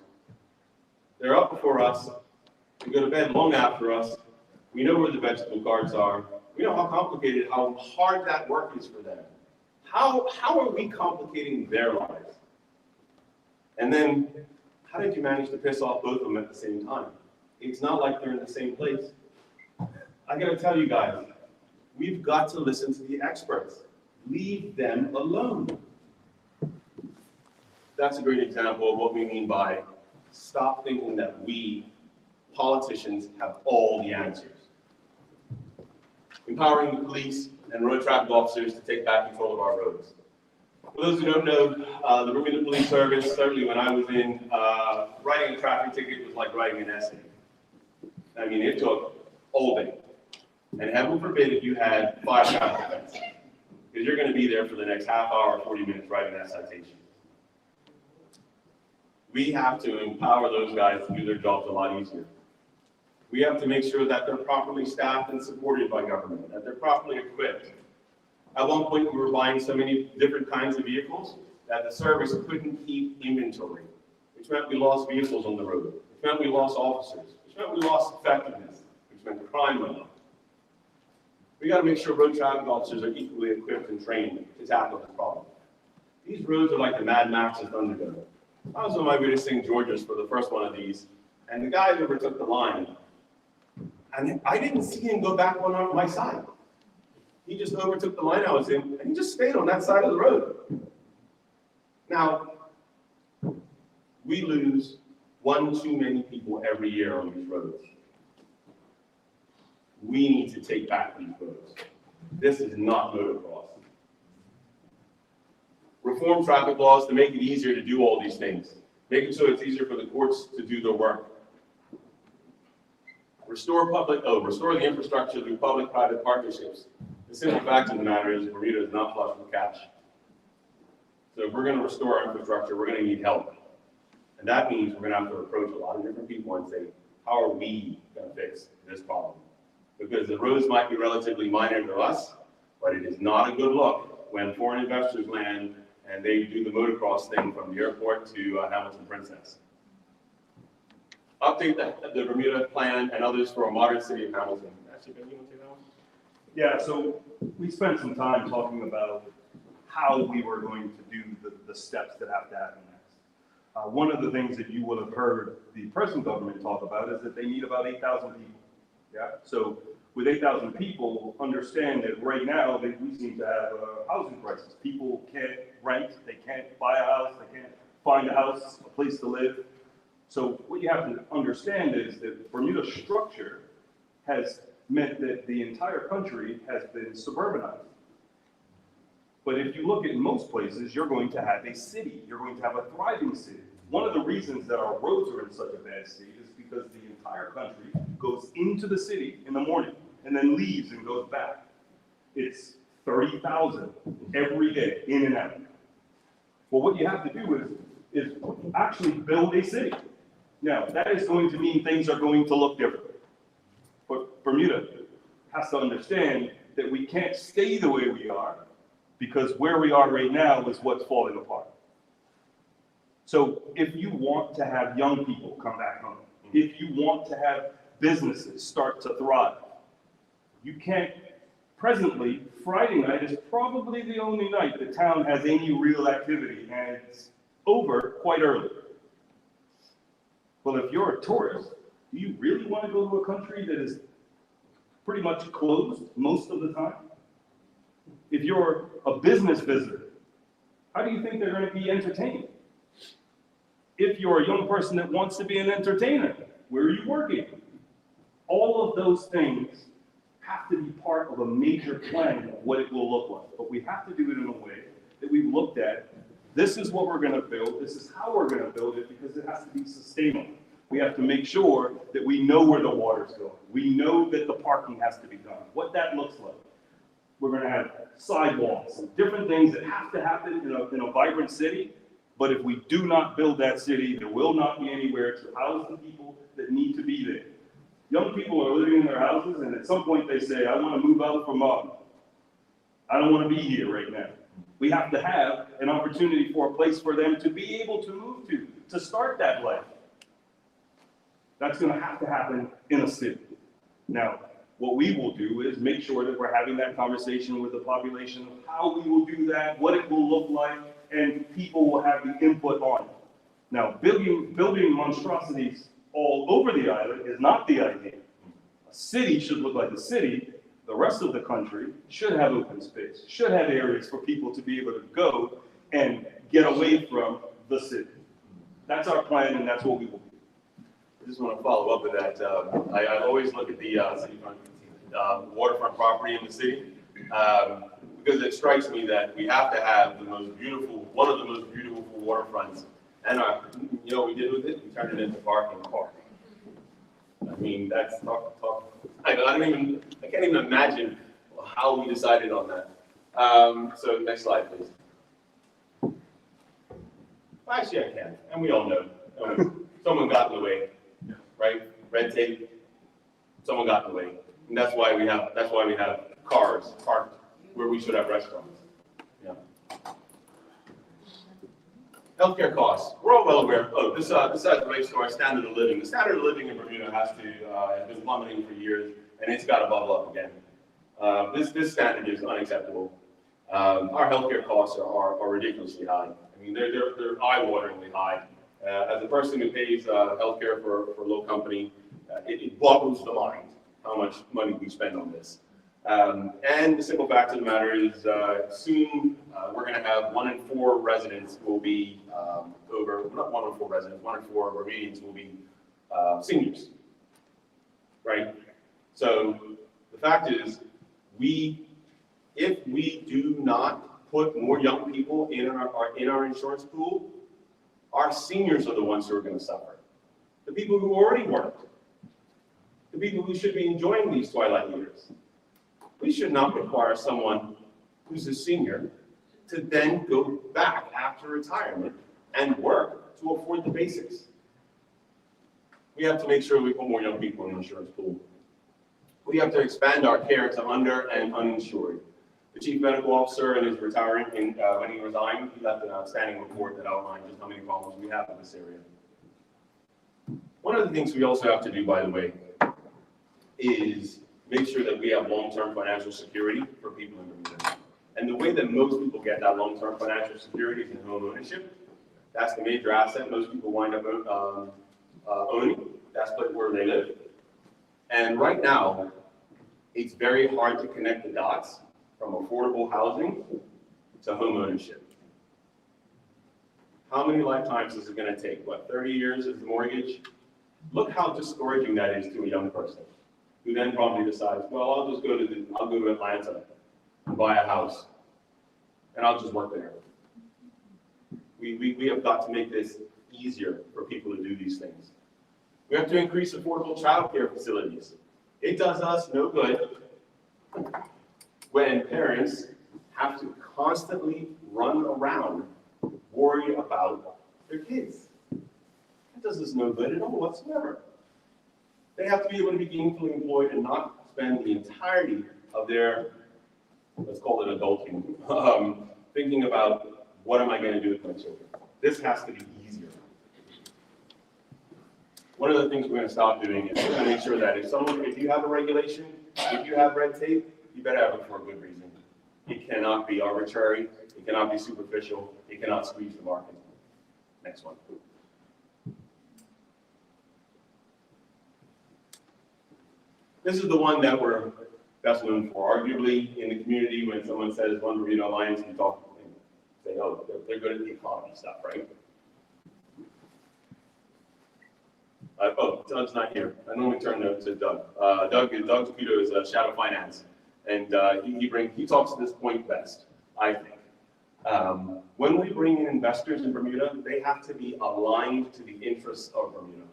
They're up before us. They go to bed long after us. We know where the vegetable gardens are. We know how complicated, how hard that work is for them. How are we complicating their lives? And then, how did you manage to piss off both of them at the same time? It's not like they're in the same place. I gotta tell you guys, we've got to listen to the experts. Leave them alone. That's a great example of what we mean by stop thinking that we, politicians, have all the answers. Empowering the police and road traffic officers to take back control of our roads. For those who don't know, the Bermuda Police Service, certainly when I was in, writing a traffic ticket was like writing an essay. I mean, it took all day. And heaven forbid if you had 5 traffic events, because you're going to be there for the next half hour, 40 minutes writing that citation. We have to empower those guys to do their jobs a lot easier. We have to make sure that they're properly staffed and supported by government, that they're properly equipped. At one point, we were buying so many different kinds of vehicles that the service couldn't keep inventory, which meant we lost vehicles on the road, which meant we lost officers, which meant we lost effectiveness, which meant crime went up. We got to make sure road traffic officers are equally equipped and trained to tackle this problem. These roads are like the Mad Max of Thunderdome. I was on my way to St. George's for the first one of these, and the guy overtook the line. And I didn't see him go back on my side. He just overtook the line I was in, and he just stayed on that side of the road. Now, we lose one too many people every year on these roads. We need to take back these roads. This is not motocross. Reform traffic laws to make it easier to do all these things. Make it so it's easier for the courts to do their work. Restore the infrastructure through public-private partnerships. The simple fact of the matter is Bermuda is not flush with cash. So if we're going to restore our infrastructure, we're going to need help. And that means we're going to have to approach a lot of different people and say, how are we going to fix this problem? Because the roads might be relatively minor to us, but it is not a good look when foreign investors land and they do the motocross thing from the airport to Hamilton Princess. Update the Bermuda plan and others for a modern city of Hamilton. Actually, Ben, you want to take that one? Yeah, so we spent some time talking about how we were going to do the steps that have to happen next. One of the things that you will have heard the present government talk about is that they need about 8,000 people. Yeah, so with 8,000 people, understand that right now we seem to have a housing crisis. People can't rent, they can't buy a house, they can't find a house, a place to live. So what you have to understand is that Bermuda's structure has meant that the entire country has been suburbanized. But if you look at most places, you're going to have a city. You're going to have a thriving city. One of the reasons that our roads are in such a bad state is because the entire country goes into the city in the morning and then leaves and goes back. It's 30,000 every day, in and out. Well, what you have to do is actually build a city. Now, that is going to mean things are going to look different. But Bermuda has to understand that we can't stay the way we are because where we are right now is what's falling apart. So if you want to have young people come back home, if you want to have businesses start to thrive, you can't, presently, Friday night is probably the only night the town has any real activity, and it's over quite early. Well, if you're a tourist, do you really want to go to a country that is pretty much closed most of the time? If you're a business visitor, how do you think they're going to be entertained? If you're a young person that wants to be an entertainer, where are you working? All of those things have to be part of a major plan of what it will look like. But we have to do it in a way that we've looked at. This is what we're going to build. This is how we're going to build it because it has to be sustainable. We have to make sure that we know where the water's going. We know that the parking has to be done, what that looks like. We're going to have sidewalks and different things that have to happen in a vibrant city. But if we do not build that city, there will not be anywhere to house the people that need to be there. Young people are living in their houses, and at some point they say, I want to move out from I don't want to be here right now. We have to have an opportunity for a place for them to be able to move to start that life. That's going to happen in a city. Now, what we will do is make sure that we're having that conversation with the population of how we will do that, what it will look like, and people will have the input on it. Now, building monstrosities all over the island is not the idea. A city should look like a city. The rest of the country should have open space, should have areas for people to be able to go and get away from the city. That's our plan, and that's what we will do. I just want to follow up with that. I always look at the waterfront property in the city because it strikes me that we have to have one of the most beautiful waterfronts. And you know what we did with it? We turned it into parking park. I mean, that's talk. I can't even imagine how we decided on that. So next slide, please. Well, actually, I can, and we all know. Someone got in the way, right? Red tape. Someone got in the way, and that's why we have cars parked where we should have restaurants. Yeah. Healthcare costs. We're all well aware. Oh, this relates to our standard of living. The standard of living in Bermuda has been plummeting for years, and it's got to bubble up again. This standard is unacceptable. Our healthcare costs are ridiculously high. I mean, they're eye-wateringly high. As a person who pays healthcare for a low company, it boggles the mind how much money we spend on this. And the simple fact of the matter is, soon we're going to have 1 in 4 residents will be not 1 in 4 residents, 1 in 4 Bermudians will be seniors, right? So the fact is, if we do not put more young people in our insurance pool, our seniors are the ones who are going to suffer. The people who already worked, the people who should be enjoying these twilight years. We should not require someone who's a senior to then go back after retirement and work to afford the basics. We have to make sure we put more young people in the insurance pool. We have to expand our care to under and uninsured. The chief medical officer in his retiring, when he resigned, he left an outstanding report that outlined just how many problems we have in this area. One of the things we also have to do, by the way, is make sure that we have long-term financial security for people in Bermuda. And the way that most people get that long-term financial security is in home ownership. That's the major asset most people wind up owning. That's where they live. And right now, it's very hard to connect the dots from affordable housing to home ownership. How many lifetimes is it going to take? What, 30 years is the mortgage? Look how discouraging that is to a young person, who then probably decides, well, I'll go to Atlanta and buy a house, and I'll just work there. We have got to make this easier for people to do these things. We have to increase affordable childcare facilities. It does us no good when parents have to constantly run around worried about their kids. That does us no good at all whatsoever. They have to be able to be gainfully employed and not spend the entirety of their, let's call it adulting, thinking about what am I going to do with my children. This has to be easier. One of the things we're going to stop doing is to make sure that if you have a regulation, if you have red tape, you better have it for a good reason. It cannot be arbitrary. It cannot be superficial. It cannot squeeze the market. Next one. This is the one that we're best known for. Arguably, in the community, when someone says One Bermuda Alliance, we talk and say, oh, they're good at the economy stuff, right? Doug's not here. I normally turn to Doug. Doug's kudo is shadow finance, and he talks to this point best, I think. When we bring in investors in Bermuda, they have to be aligned to the interests of Bermuda.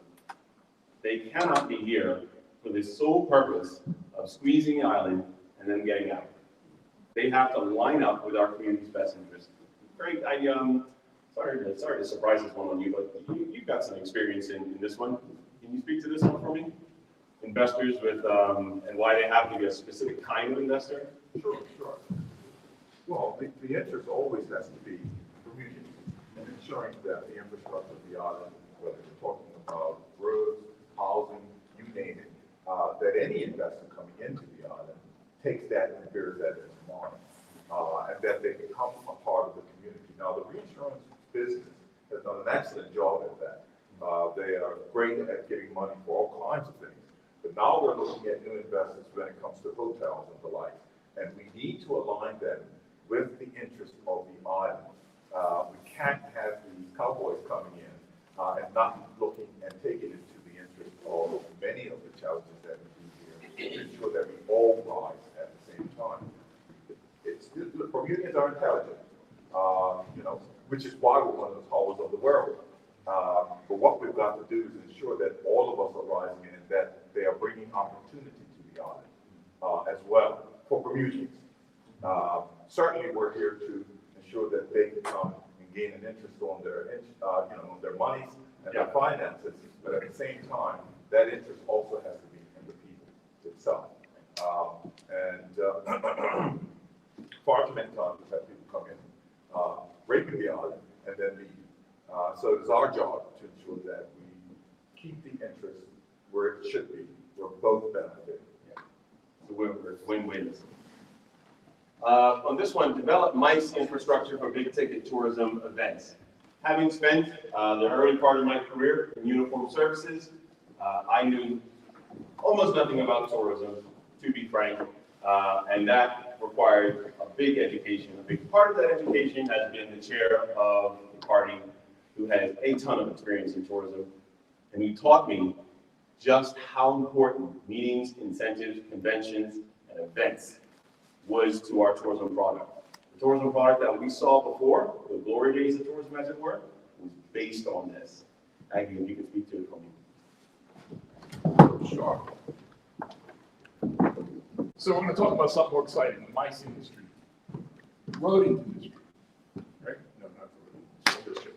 They cannot be here for the sole purpose of squeezing the island and then getting out. They have to line up with our community's best interest. Great. sorry to surprise this one on you, but you've got some experience in this one. Can you speak to this one for me? Investors with, and why they have to be a specific kind of investor? Sure. Well, the interest always has to be community and ensuring that the infrastructure of the island, whether you're talking about roads, housing, you name it, that any investor coming into the island takes that and bears that in mind, and that they become a part of the community. Now, the reinsurance business has done an excellent job at that. They are great at getting money for all kinds of things. But now we're looking at new investments when it comes to hotels and the like. And we need to align them with the interest of the island. We can't have these cowboys coming in and not looking and taking into the interest of many of the challenges that we do here to ensure that we all rise at the same time. Bermudians are intelligent, which is why we're one of the tallest of the world. But what we've got to do is ensure that all of us are rising in and that they are bringing opportunity to the island as well for Bermudians. Certainly, we're here to ensure that they can come and gain an interest on their, on their monies and their finances. But at the same time, that interest also has to be in the people itself. Far too many times we've had people come in, raping the island, and then leave. So it is our job to ensure that we keep the interest where it should be, where both benefit. It's win-wins. On this one, develop MICE infrastructure for big ticket tourism events. Having spent the early part of my career in uniform services, I knew almost nothing about tourism, to be frank, and that required a big education. A big part of that education has been the chair of the party who has a ton of experience in tourism, and who taught me just how important meetings, incentives, conventions, and events was to our tourism product. The tourism product that we saw before, the glory days of tourism as it were, was based on this. Thank you, you can speak to it for me. Sure. So we're going to talk about something more exciting, the MICE industry, road industry, right? No, not the road industry.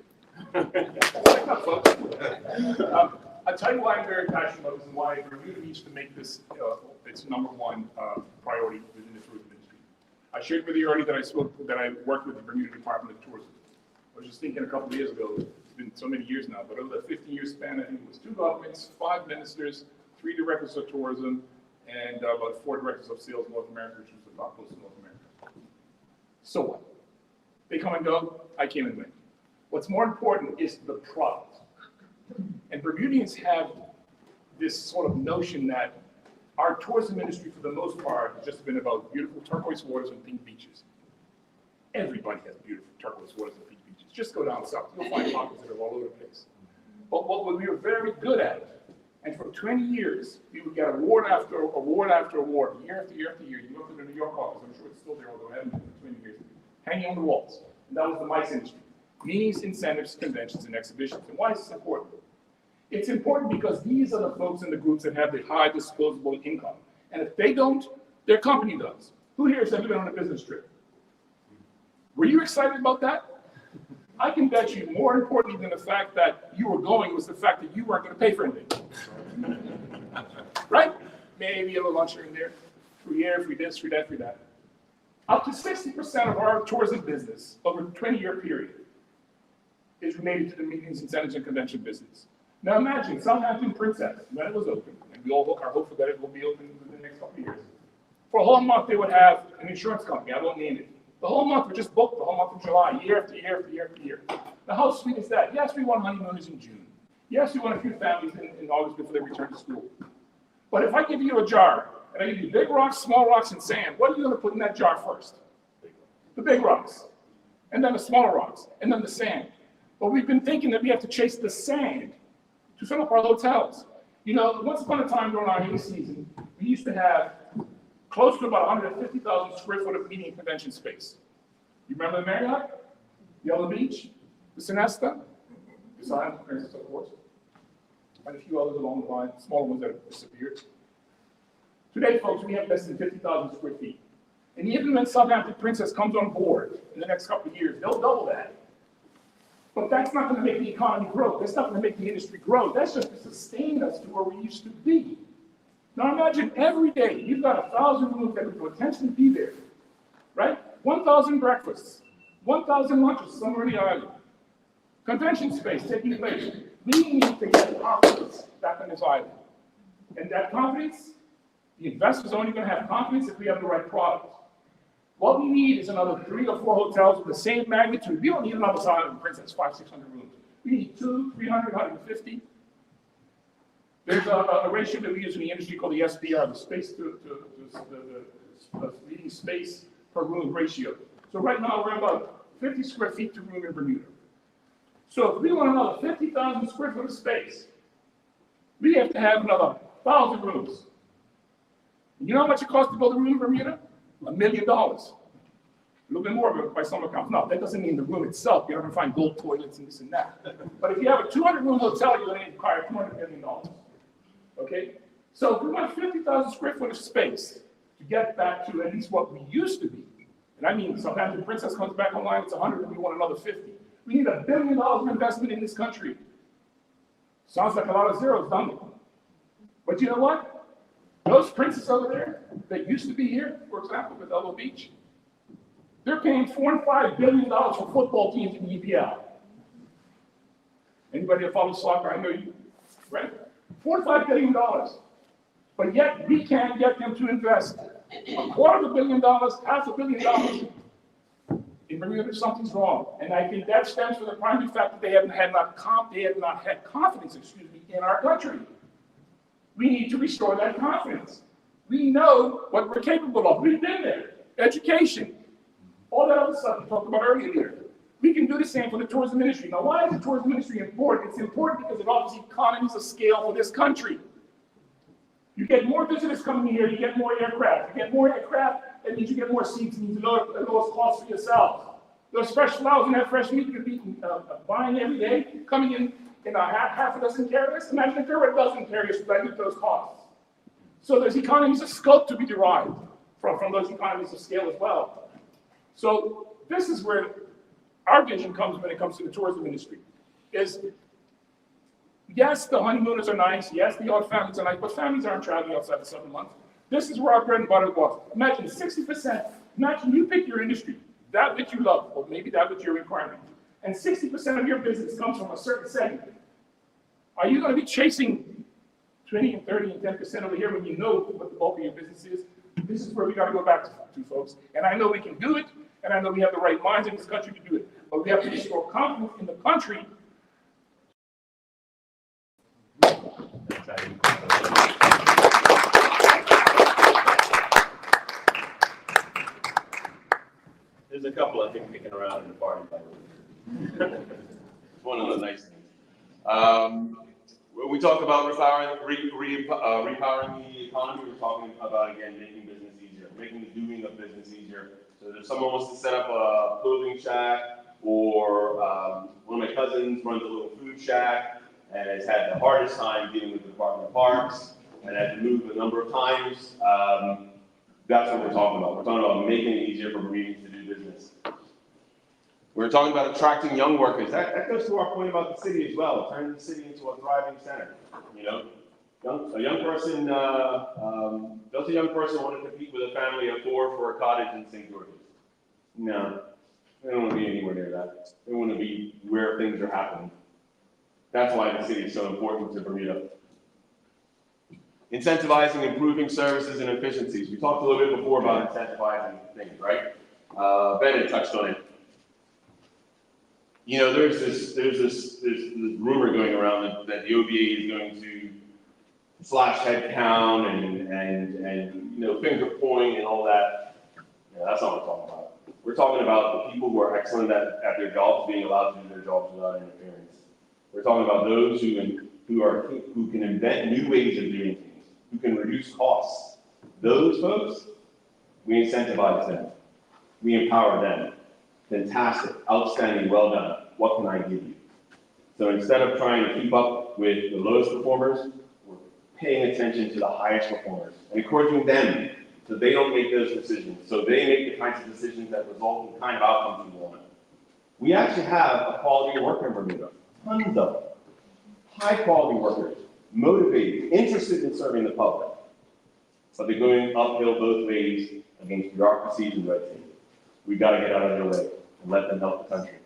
I'll tell you why I'm very passionate about this and why Bermuda needs to make this its #1 priority within the tourism industry. I shared with you already that I worked with the Bermuda Department of Tourism. I was just thinking a couple of years ago, it's been so many years now, but over the 15-year span, I think it was 2 governments, 5 ministers, 3 directors of tourism, and about 4 directors of sales in North America, which was the top post in North America. So what? They come and go, I came and went. What's more important is the product. And Bermudians have this sort of notion that our tourism industry, for the most part, has just been about beautiful turquoise waters and pink beaches. Everybody has beautiful turquoise waters and pink beaches. Just go down south, you'll find pockets that are all over the place. But what we were very good at, and for 20 years, we would get award after award after award, year after year after year. You go to the New York office, I'm sure it's still there, although I haven't been for 20 years, hanging on the walls. And that was the MICE industry. Meetings, incentives, conventions, and exhibitions. And why is this important? It's important because these are the folks in the groups that have the high disposable income. And if they don't, their company does. Who here has ever been on a business trip? Were you excited about that? I can bet you more importantly than the fact that you were going was the fact that you weren't going to pay for anything. Right? Maybe a little lunch here and there. Free air, free this, free that, free that. Up to 60% of our tourism business over a 20-year period is related to the meetings, incentives, and convention business. Now imagine Southampton Princess, when it was open, and we all are hopeful that it will be open within the next couple of years. For a whole month, they would have an insurance company, I won't name it. The whole month would just book the whole month of July, year after year after year after year. Now how sweet is that? Yes, we want honeymooners in June. Yes, we want a few families in August before they return to school. But if I give you a jar, and I give you big rocks, small rocks, and sand, what are you going to put in that jar first? The big rocks, and then the smaller rocks, and then the sand. But we've been thinking that we have to chase the sand to fill up our hotels. You know, once upon a time during our hay season, we used to have close to about 150,000 square foot of meeting and convention space. You remember the Marriott, Yellow Beach, the Sonesta, the Southampton Princess, of course, and a few others along the line, smaller ones that have disappeared. Today, folks, we have less than 50,000 square feet. And even when Southampton Princess comes on board in the next couple of years, they'll double that. But that's not gonna make the economy grow. That's not gonna make the industry grow. That's just to sustain us to where we used to be. Now imagine every day, you've got 1,000 rooms that would potentially be there, right? 1,000 breakfasts, 1,000 lunches somewhere in the island. Convention space taking place. We need to get confidence back on this island. And that confidence, the investors are only gonna have confidence if we have the right product. What we need is another 3 or 4 hotels with the same magnitude. We don't need another Island Princess, 500-600 rooms. We need 200, 300, 150. There's a ratio that we use in the industry called the SPR, the space the leading space per room ratio. So right now we're about 50 square feet to room in Bermuda. So if we want another 50,000 square foot of space, we have to have another 1,000 rooms. You know how much it costs to build a room in Bermuda? $1 million. A little bit more by some accounts. No, that doesn't mean the room itself. You're not going to find gold toilets and this and that. But if you have a 200-room hotel, you're going to require $200 million. Okay? So if we want 50,000 square foot of space to get back to at least what we used to be, and I mean, sometimes the Princess comes back online, it's 100, and we want another 50. We need $1 billion of investment in this country. Sounds like a lot of zeros, doesn't it? But you know what? Those princes over there that used to be here, for example, with Elbow Beach, they're paying $4 and $5 billion for football teams in the EPL. Anybody that follows soccer, I know you, right? $4 and $5 billion. But yet we can't get them to invest $250 million, $500 million in Bermuda. Something's wrong. And I think that stems from the primary fact that they have not had confidence, in our country. We need to restore that confidence. We know what we're capable of. We've been there. Education. All that other stuff we talked about earlier here. We can do the same for the tourism industry. Now, why is the tourism industry important? It's important because it offers economies of scale for this country. You get more visitors coming here, you get more aircraft. You get more aircraft, that means you get more seats, it means lower costs for yourselves. Those fresh flowers and that fresh meat you could be buying every day, coming in half a dozen carriers. Imagine if there were a dozen carriers that get those costs. So there's economies of scope to be derived from those economies of scale as well. So this is where our vision comes when it comes to the tourism industry. Is yes, the honeymooners are nice. Yes, the odd families are nice, but families aren't traveling outside the 7 months. This is where our bread and butter was. Imagine 60%. Imagine you pick your industry, that which you love, or maybe that which your requirement, and 60% of your business comes from a certain segment. Are you going to be chasing 20 and 30 and 10% over here when you know what the bulk of your business is? This is where we got to go back to, folks. And I know we can do it, and I know we have the right minds in this country to do it. But we have to restore confidence in the country. There's a couple I think kicking around in the party. It's one of the nice things. When we talk about repowering the economy, we're talking about, again, making business easier, making the doing of business easier. So if someone wants to set up a clothing shack, or one of my cousins runs a little food shack and has had the hardest time dealing with the Department of Parks and had to move a number of times, that's what we're talking about. We're talking about making it easier for Bermudians to do business. We're talking about attracting young workers. That goes to our point about the city as well, turning the city into a thriving center. You know, does a young person want to compete with a family of 4 for a cottage in St. George's? No, they don't want to be anywhere near that. They want to be where things are happening. That's why the city is so important to Bermuda. Incentivizing, improving services and efficiencies. We talked a little bit before about incentivizing things, right? Ben had touched on it. You know, there's this rumor going around that the OBA is going to slash headcount and you know, finger pointing and all that. Yeah, that's not what we're talking about. We're talking about the people who are excellent at their jobs being allowed to do their jobs without interference. We're talking about those who can invent new ways of doing things, who can reduce costs. Those folks, we incentivize them. We empower them. Fantastic, outstanding, well done. What can I give you? So instead of trying to keep up with the lowest performers, we're paying attention to the highest performers and encouraging them so they don't make those decisions. So they make the kinds of decisions that result in the kind of outcomes we want. We actually have a quality worker in Bermuda, tons of them. High quality workers, motivated, interested in serving the public. But they're going uphill both ways against bureaucracies and red tape. We gotta get out of their way and let them help the country.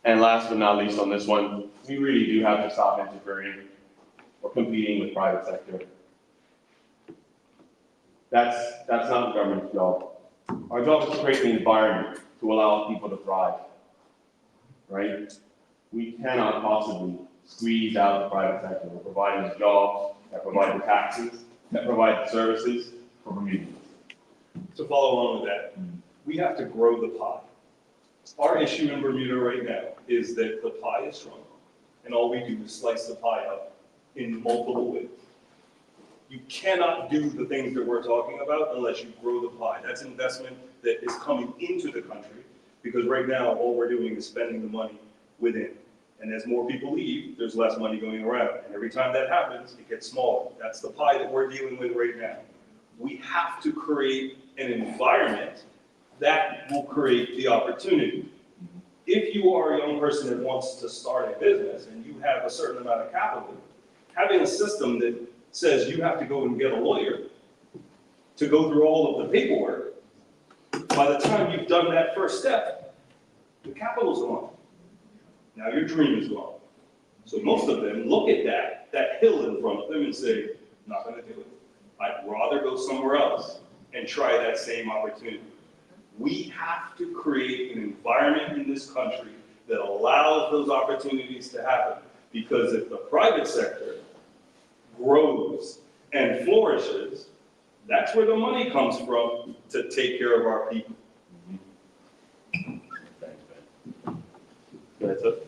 And last but not least on this one, we really do have to stop interfering or competing with private sector. That's not the government's job. Our job is to create an environment to allow people to thrive, right? We cannot possibly squeeze out the private sector. We're providing the jobs, that provide the taxes, that provide the services for Bermuda. To follow on with that, we have to grow the pie. Our issue in Bermuda right now is that the pie is shrunk, and all we do is slice the pie up in multiple ways. You cannot do the things that we're talking about unless you grow the pie. That's investment that is coming into the country, because right now, all we're doing is spending the money within. And as more people leave, there's less money going around. And every time that happens, it gets smaller. That's the pie that we're dealing with right now. We have to create an environment that will create the opportunity. If you are a young person that wants to start a business and you have a certain amount of capital, having a system that says you have to go and get a lawyer to go through all of the paperwork, by the time you've done that first step, the capital's gone. Now your dream is gone. So most of them look at that hill in front of them and say, not gonna do it. I'd rather go somewhere else and try that same opportunity. We have to create an environment in this country that allows those opportunities to happen. Because if the private sector grows and flourishes, that's where the money comes from to take care of our people. That's it.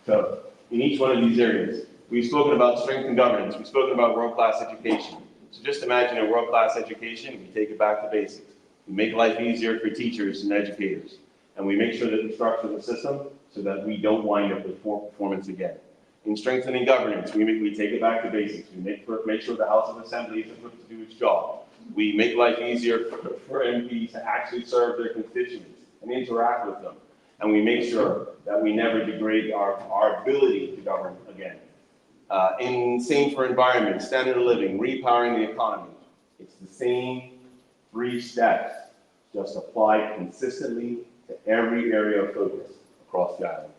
So, in each one of these areas, we've spoken about strength and governance, we've spoken about world-class education. So just imagine a world-class education, we take it back to basics. We make life easier for teachers and educators. And we make sure that we structure the system so that we don't wind up with poor performance again. In strengthening governance, we take it back to basics. We make sure the House of Assembly is equipped to do its job. We make life easier for MPs to actually serve their constituents and interact with them. And we make sure that we never degrade our ability to govern again. Same for environment, standard of living, repowering the economy. It's the same 3 steps, just applied consistently to every area of focus across the island.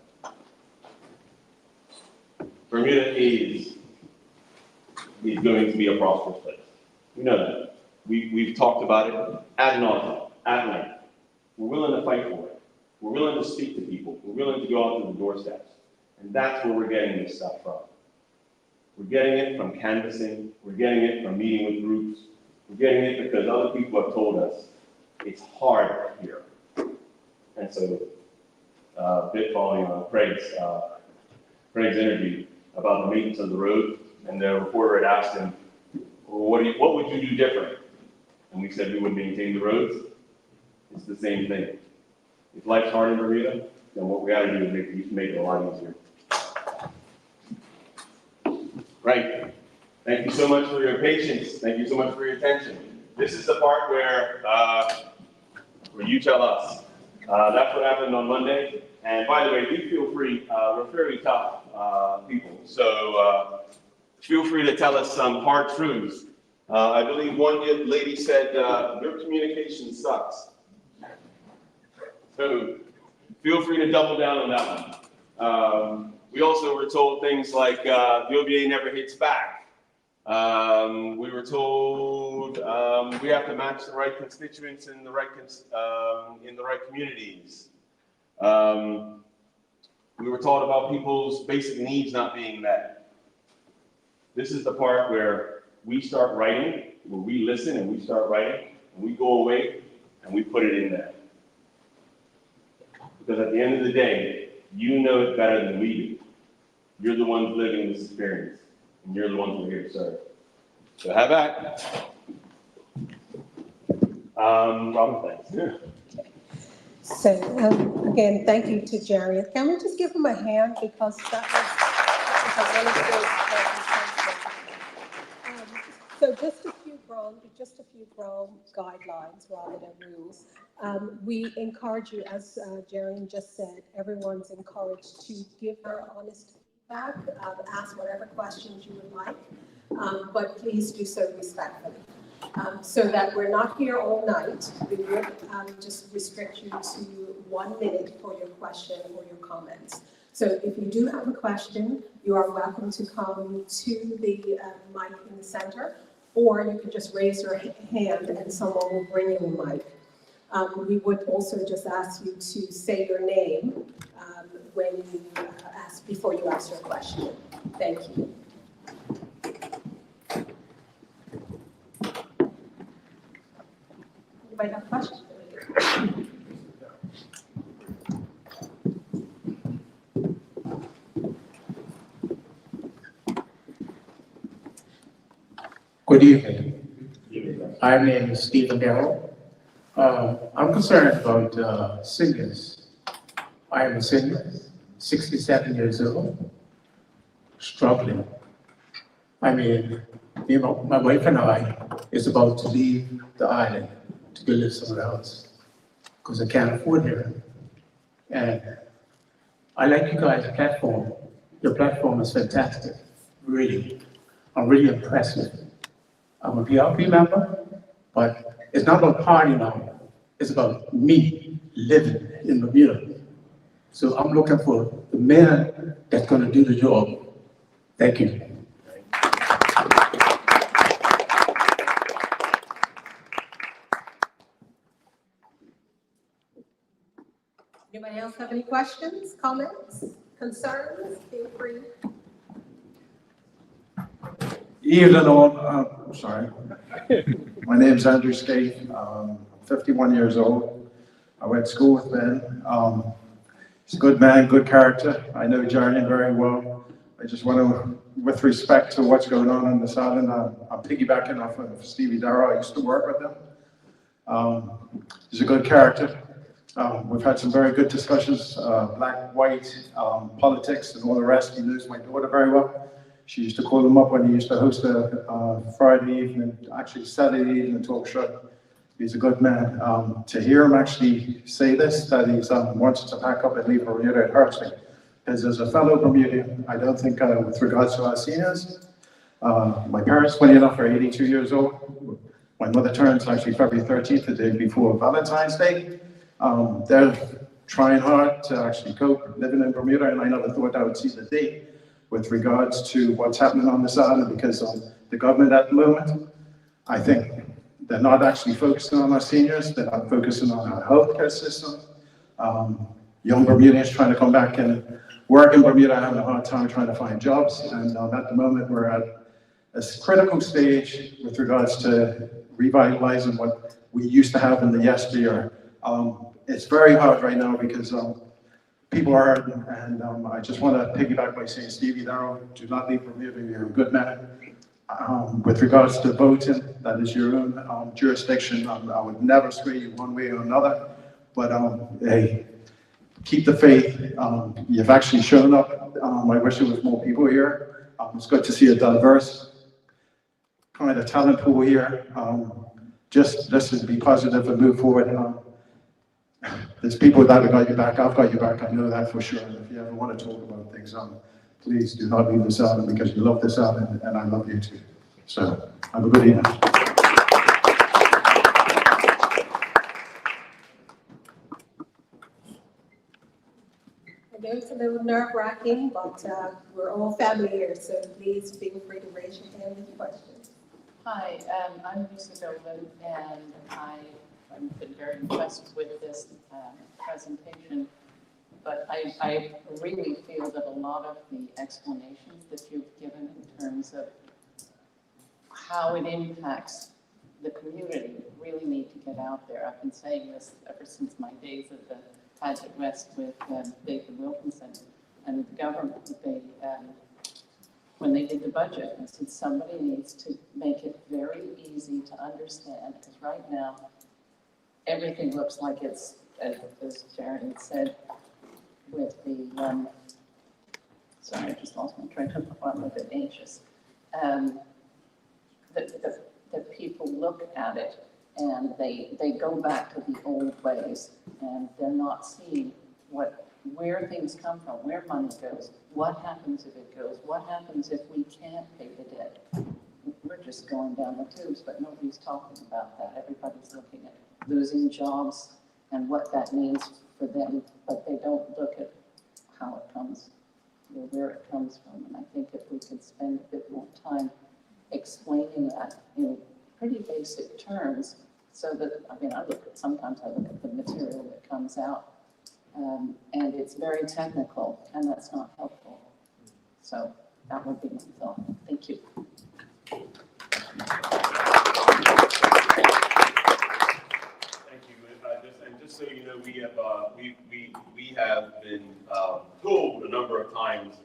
Bermuda is going to be a prosperous place. We know that. We've talked about it ad nauseam, at length. We're willing to fight for it. We're willing to speak to people. We're willing to go out to the doorsteps. And that's where we're getting this stuff from. We're getting it from canvassing. We're getting it from meeting with groups. We're getting it because other people have told us it's hard here. And so, a bit following on Craig's interview about the maintenance of the road, and the reporter had asked him, well, what would you do different? And we said we would maintain the roads. It's the same thing. If life's hard in Bermuda, then what we got to do is make it a lot easier. Right. Thank you so much for your patience. Thank you so much for your attention. This is the part where you tell us. That's what happened on Monday. And by the way, do feel free. We're very tough people. So feel free to tell us some hard truths. I believe one lady said, your communication sucks. So feel free to double down on that one. We also were told things like the OBA never hits back. We were told we have to match the right constituents in the right communities. We were taught about people's basic needs not being met. This is the part where we start writing, where we listen and we start writing, and we go away and we put it in there. Because at the end of the day, you know it better than we do. You're the ones living this experience, and you're the ones we're here to serve. So have at. Robin, thanks. So, again, thank you to Jerry. Can we just give him a hand, because that was a really good presentation. So just a few ground guidelines rather than rules. We encourage you, as Jaren just said, everyone's encouraged to give their honest feedback, ask whatever questions you would like, but please do so respectfully. So that we're not here all night, we would just restrict you to 1 minute for your question or your comments. So if you do have a question, you are welcome to come to the mic in the center, or you can just raise your hand and someone will bring you a mic. We would also just ask you to say your name when you before you ask your question. Thank you. Anybody have a question? Good evening. My name is Stephen Darrell. I'm concerned about seniors. I am a senior, 67 years old, struggling. I mean, you know, my wife and I is about to leave the island to go live somewhere else because I can't afford here. And I like you guys' platform. Your platform is fantastic, really. I'm really impressed with it. I'm a PRP member, but it's not about party now. It's about me living in Bermuda. So I'm looking for the man that's going to do the job. Thank you. Anybody else have any questions, comments, concerns? Feel free. Evening all, I'm sorry. My name's Andrew Skate, 51 years old. I went to school with Ben. He's a good man, good character. I know Jaren very well. I just want to, with respect to what's going on in this island, I'm piggybacking off of Stevie Darrow. I used to work with him. He's a good character. We've had some very good discussions, black, white, politics, and all the rest. He knows my daughter very well. She used to call him up when he used to host a Friday evening, actually Saturday evening talk show. He's a good man. To hear him actually say this, that he's wanted to pack up and leave Bermuda, it hurts me. Because as a fellow Bermudian, I don't think with regards to our seniors, my parents, funny enough, are 82 years old. My mother turns actually February 13th, the day before Valentine's Day. They're trying hard to actually cope living in Bermuda, and I never thought I would see the day with regards to what's happening on this island, because the government at the moment, I think they're not actually focusing on our seniors, they're not focusing on our healthcare system. Young Bermudians trying to come back and work in Bermuda, having a hard time trying to find jobs, and at the moment we're at a critical stage with regards to revitalizing what we used to have in the yesteryear. It's very hard right now because people are hurting, and I just want to piggyback by saying, Stevie Darrow, do not leave Bermuda, you're a good man. With regards to voting, that is your own jurisdiction. I would never sway you one way or another, but hey, keep the faith. You've actually shown up. I wish there was more people here. It's good to see a diverse kind of talent pool here. Just to be positive and move forward. There's people that have got your back. I've got your back. I know that for sure. And if you ever want to talk about things, please do not leave this island, because you love this island and I love you too. So have a good evening. I know it's a little nerve-wracking, but we're all family here, so please feel free to raise your hand with questions. Hi, I'm Lisa Dolan, and I've been very impressed with this presentation, but I really feel that a lot of the explanations that you've given in terms of how it impacts the community really need to get out there. I've been saying this ever since my days at the Paget West with David Wilkinson and the government. When they did the budget, I said somebody needs to make it very easy to understand, because right now everything looks like it's, as Jaren said, with the, sorry, I just lost my train of thought. I'm a bit anxious. that people look at it and they go back to the old ways and they're not seeing where things come from, where money goes, what happens if it goes, what happens if we can't pay the debt. We're just going down the tubes, but nobody's talking about that. Everybody's looking at losing jobs and what that means for them, but they don't look at how it comes, or where it comes from. And I think if we could spend a bit more time explaining that in pretty basic terms, so that, I mean, sometimes I look at the material that comes out, and it's very technical, and that's not helpful. So that would be my thought. Thank you. Thank you. And just so you know, we have been told a number of times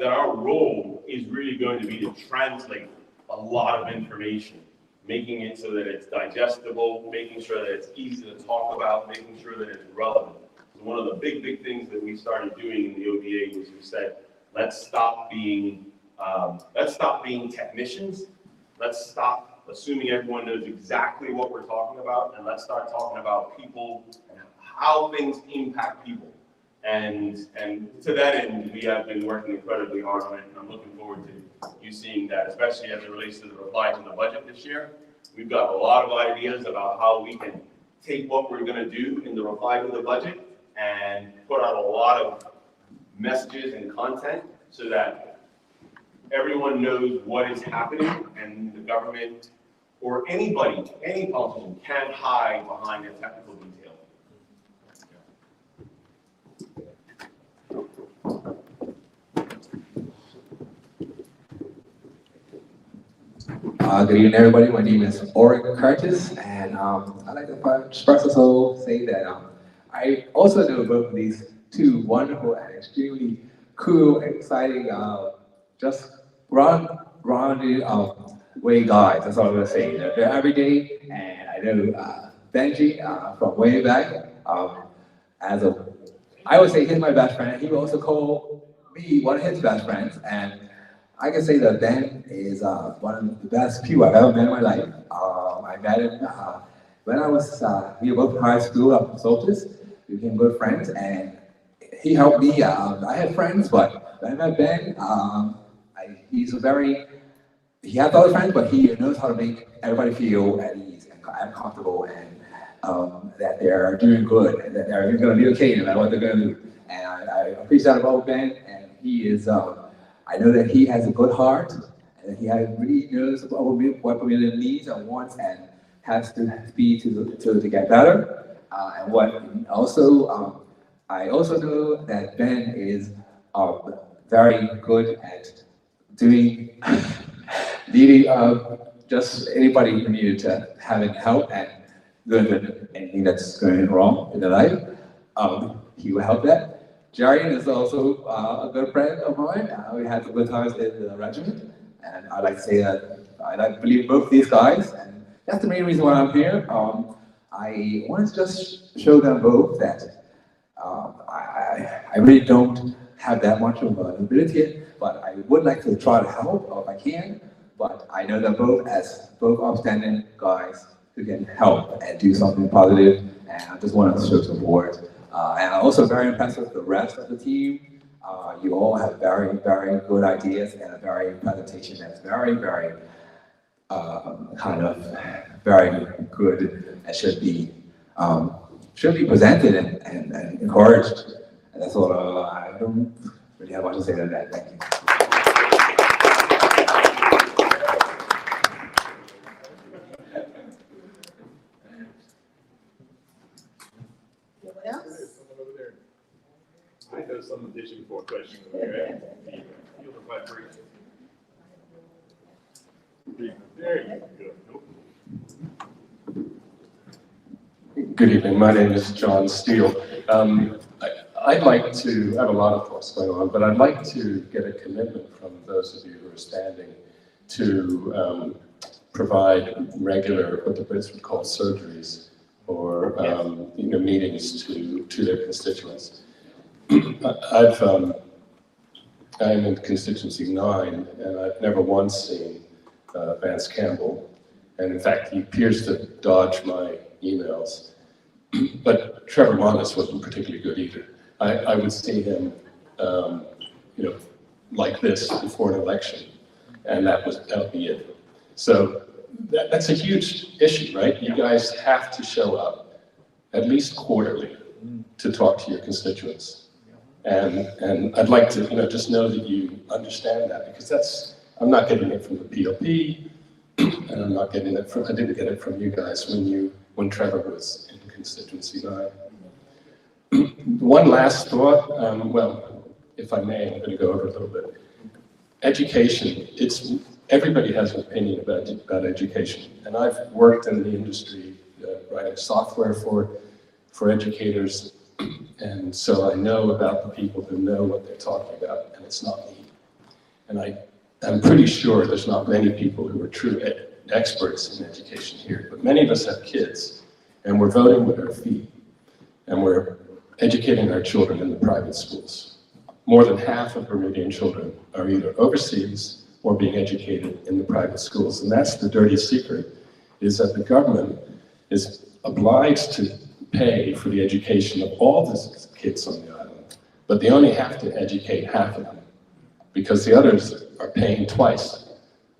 that our role is really going to be to translate a lot of information, making it so that it's digestible, making sure that it's easy to talk about, making sure that it's relevant. So one of the big things that we started doing in the OBA was we said, let's stop being technicians. Let's stop assuming everyone knows exactly what we're talking about, and let's start talking about people and how things impact people. And to that end, we have been working incredibly hard on it, and I'm looking forward to you seeing that, especially as it relates to the reply to the budget this year. We've got a lot of ideas about how we can take what we're going to do in the reply to the budget and put out a lot of messages and content so that everyone knows what is happening, and the government or anybody, any politician can't hide behind a technical detail. Good evening, everybody. My name is Oric Curtis, and I'd like to first also say that I also know both of these two wonderful and extremely cool, exciting, just rounded way guys. That's all I'm gonna say. They're every day, and I know Benji from way back. I would say he's my best friend. He would also call me one of his best friends, and I can say that Ben is one of the best people I've ever met in my life. I met him when we were both in high school up in Solstice. We became good friends, and he helped me. I had friends, but when I met Ben, he has other friends, but he knows how to make everybody feel at ease and comfortable, and that they're doing good, and that they're going to be okay no matter what they're going to do. And I appreciate that about Ben, and he is. I know that he has a good heart, and that he really knows what Bermuda needs and wants, and has to be to get better. And what also, I also know that Ben is very good at leading just anybody in Bermuda to having help and doing anything that's going wrong in their life. He will help that. Jarian is also a good friend of mine. We had some good times in the regiment, and I'd like to say that I believe both these guys, and that's the main reason why I'm here. I wanted to just show them both that I really don't have that much of an ability, but I would like to try to help if I can. But I know them both as both upstanding guys who can help and do something positive, and I just wanted to show support. And I'm also very impressed with the rest of the team. You all have very good ideas and a very presentation that's very very good and should be presented and encouraged. And that's all. I don't really have much to say to that. Thank you. I know someone dishing for a question over there. You'll reply first. There you go. Good evening. My name is John Steele. I'd like to have a lot of thoughts going on, but I'd like to get a commitment from those of you who are standing to provide regular, what the Brits would call surgeries, or meetings to their constituents. I'm in constituency 9, and I've never once seen Vance Campbell. And in fact, he appears to dodge my emails. But Trevor Montes wasn't particularly good either. I would see him, like this before an election, and that would be it. So that's a huge issue, right? You guys have to show up at least quarterly to talk to your constituents. And I'd like to, just know that you understand that, because I'm not getting it from the PLP, and I'm not getting it I didn't get it from you guys when Trevor was in constituency 9. One last thought, well, if I may, I'm going to go over a little bit. Education, everybody has an opinion about education, and I've worked in the industry writing software for educators, and so I know about the people who know what they're talking about, and it's not me. And I'm pretty sure there's not many people who are true experts in education here, but many of us have kids, and we're voting with our feet, and we're educating our children in the private schools. More than half of Bermudian children are either overseas or being educated in the private schools. And that's the dirty secret, is that the government is obliged to pay for the education of all the kids on the island, but they only have to educate half of them, because the others are paying twice: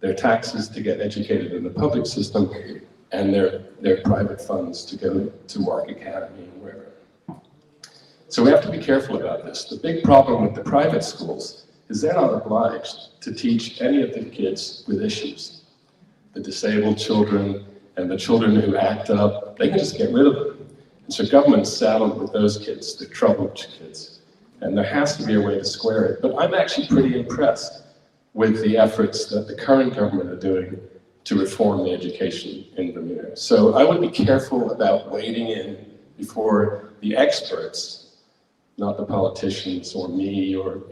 their taxes to get educated in the public system and their private funds to go to Warwick Academy and wherever. So we have to be careful about this. The big problem with the private schools is they're not obliged to teach any of the kids with issues. The disabled children and the children who act up, they can just get rid of them. And so government's saddled with those kids, the troubled kids. And there has to be a way to square it. But I'm actually pretty impressed with the efforts that the current government are doing to reform the education in Bermuda. So I would be careful about wading in before the experts, not the politicians or me or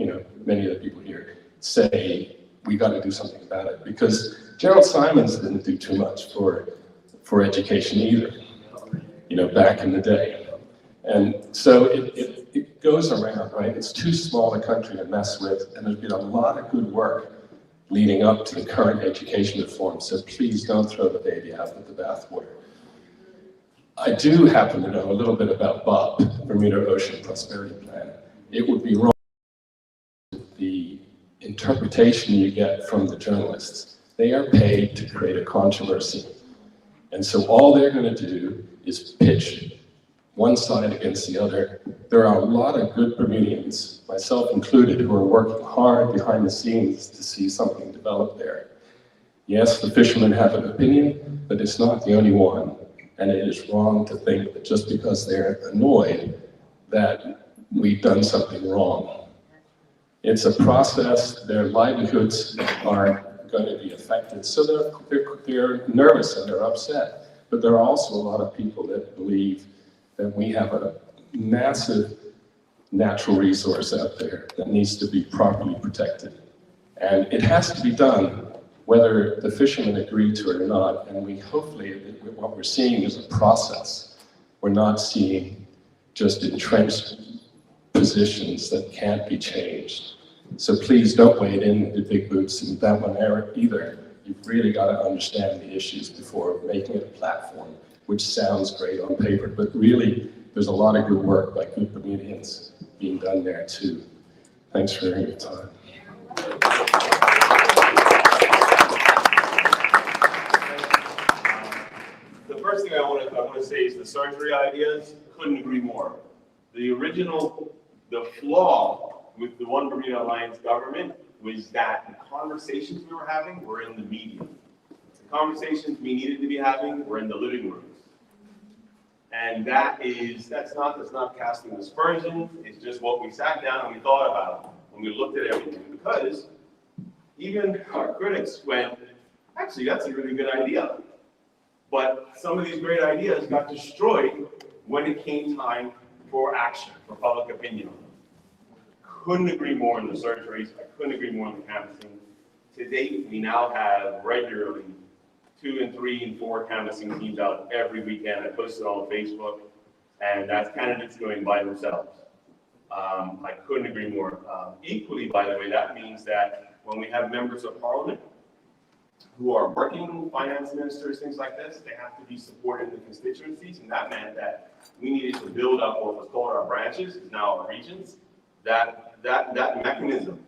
many of the people here, say we got to do something about it. Because Gerald Simons didn't do too much for education either, back in the day. And so it goes around, right? It's too small a country to mess with, and there's been a lot of good work leading up to the current education reform. So please don't throw the baby out with the bathwater. I do happen to know a little bit about BOP, Bermuda Ocean Prosperity Plan. It would be wrong the interpretation you get from the journalists. They are paid to create a controversy. And so all they're going to do is pitch one side against the other. There are a lot of good Bermudians, myself included, who are working hard behind the scenes to see something develop there. Yes, the fishermen have an opinion, but it's not the only one. And it is wrong to think that just because they're annoyed that we've done something wrong. It's a process. Their livelihoods are going to be affected. So they're nervous and they're upset. But there are also a lot of people that believe that we have a massive natural resource out there that needs to be properly protected. And it has to be done whether the fishermen agree to it or not. And we hopefully, what we're seeing is a process. We're not seeing just entrenched positions that can't be changed. So please don't wade in the big boots in that one either. You've really got to understand the issues before making it a platform, which sounds great on paper, but really there's a lot of good work by good Bermudians being done there too. Thanks for your time. The first thing I want to say is the surgery ideas, couldn't agree more. The flaw with the One Bermuda Alliance government was that the conversations we were having were in the media. The conversations we needed to be having were in the living rooms. And that's not casting aspersions, it's just what we sat down and we thought about when we looked at everything. Because even our critics went, actually, that's a really good idea. But some of these great ideas got destroyed when it came time for action, for public opinion. Couldn't agree more on the surgeries. I couldn't agree more on the canvassing. To date, we now have regularly 2 and 3 and 4 canvassing teams out every weekend. I post it on Facebook, and that's candidates doing by themselves. I couldn't agree more. Equally, by the way, that means that when we have members of parliament who are working finance ministers, things like this, they have to be supporting the constituencies, and that meant that we needed to build up what was called our branches, is now our regions. That mechanism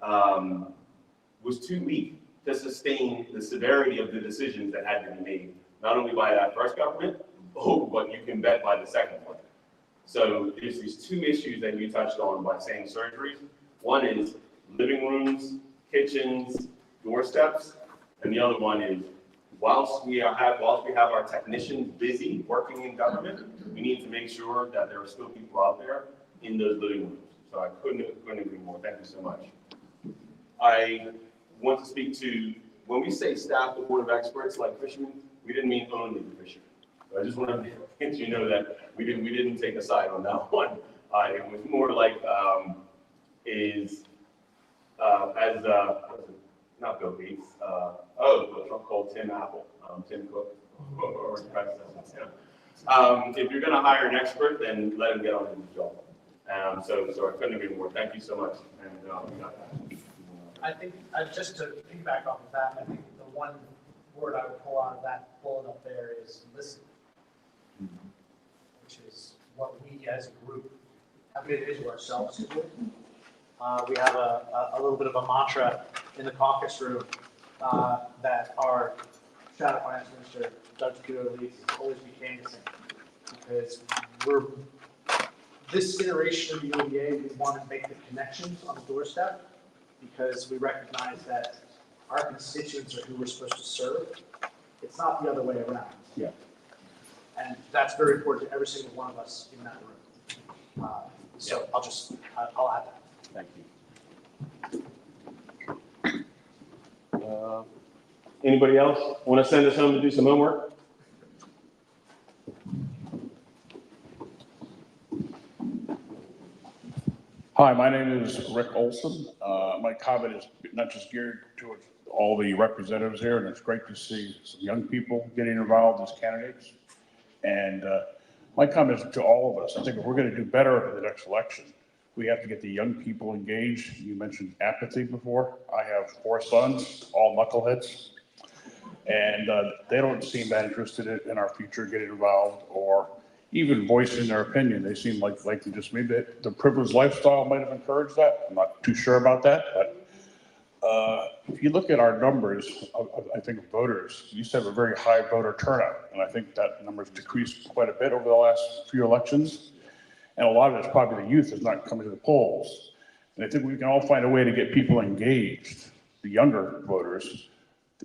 was too weak to sustain the severity of the decisions that had to be made, not only by that first government, but you can bet by the second one. So there's these two issues that you touched on by saying surgeries. One is living rooms, kitchens, doorsteps, and the other one is whilst we have our technicians busy working in government, we need to make sure that there are still people out there in those living rooms. So I couldn't agree more. Thank you so much. I want to speak to, when we say staff the board of experts like fishermen, we didn't mean only the fishermen. So I just want to let you know that we didn't take a side on that one. It was more like not Bill Gates. The Trump called Tim Apple, Tim Cook, or his predecessor. If you're going to hire an expert, then let him get on with his job. So I couldn't agree more. Thank you so much. And we got that. I think, just to piggyback off of that, I think the one word I would pull out of that bullet up there is listen, which is what we as a group have been into ourselves to do. We have a little bit of a mantra in the caucus room that our Shadow Finance Minister, Doug Kudo, leads, always became the same. Because this iteration of the OBA, we want to make the connections on the doorstep, because we recognize that our constituents are who we're supposed to serve. It's not the other way around. Yeah. And that's very important to every single one of us in that room. So I'll add that. Thank you. Anybody else want to send us home to do some homework? Hi, my name is Rick Olson. My comment is not just geared towards all the representatives here, and it's great to see some young people getting involved as candidates. And my comment is to all of us. I think if we're going to do better in the next election, we have to get the young people engaged. You mentioned apathy before. I have 4 sons, all knuckleheads, and they don't seem that interested in our future getting involved or even voicing their opinion. They seem like they just, maybe the privileged lifestyle might have encouraged that. I'm not too sure about that, but if you look at our numbers, I think of voters, we used to have a very high voter turnout, and I think that number's decreased quite a bit over the last few elections. And a lot of it's probably the youth is not coming to the polls. And I think we can all find a way to get people engaged, the younger voters,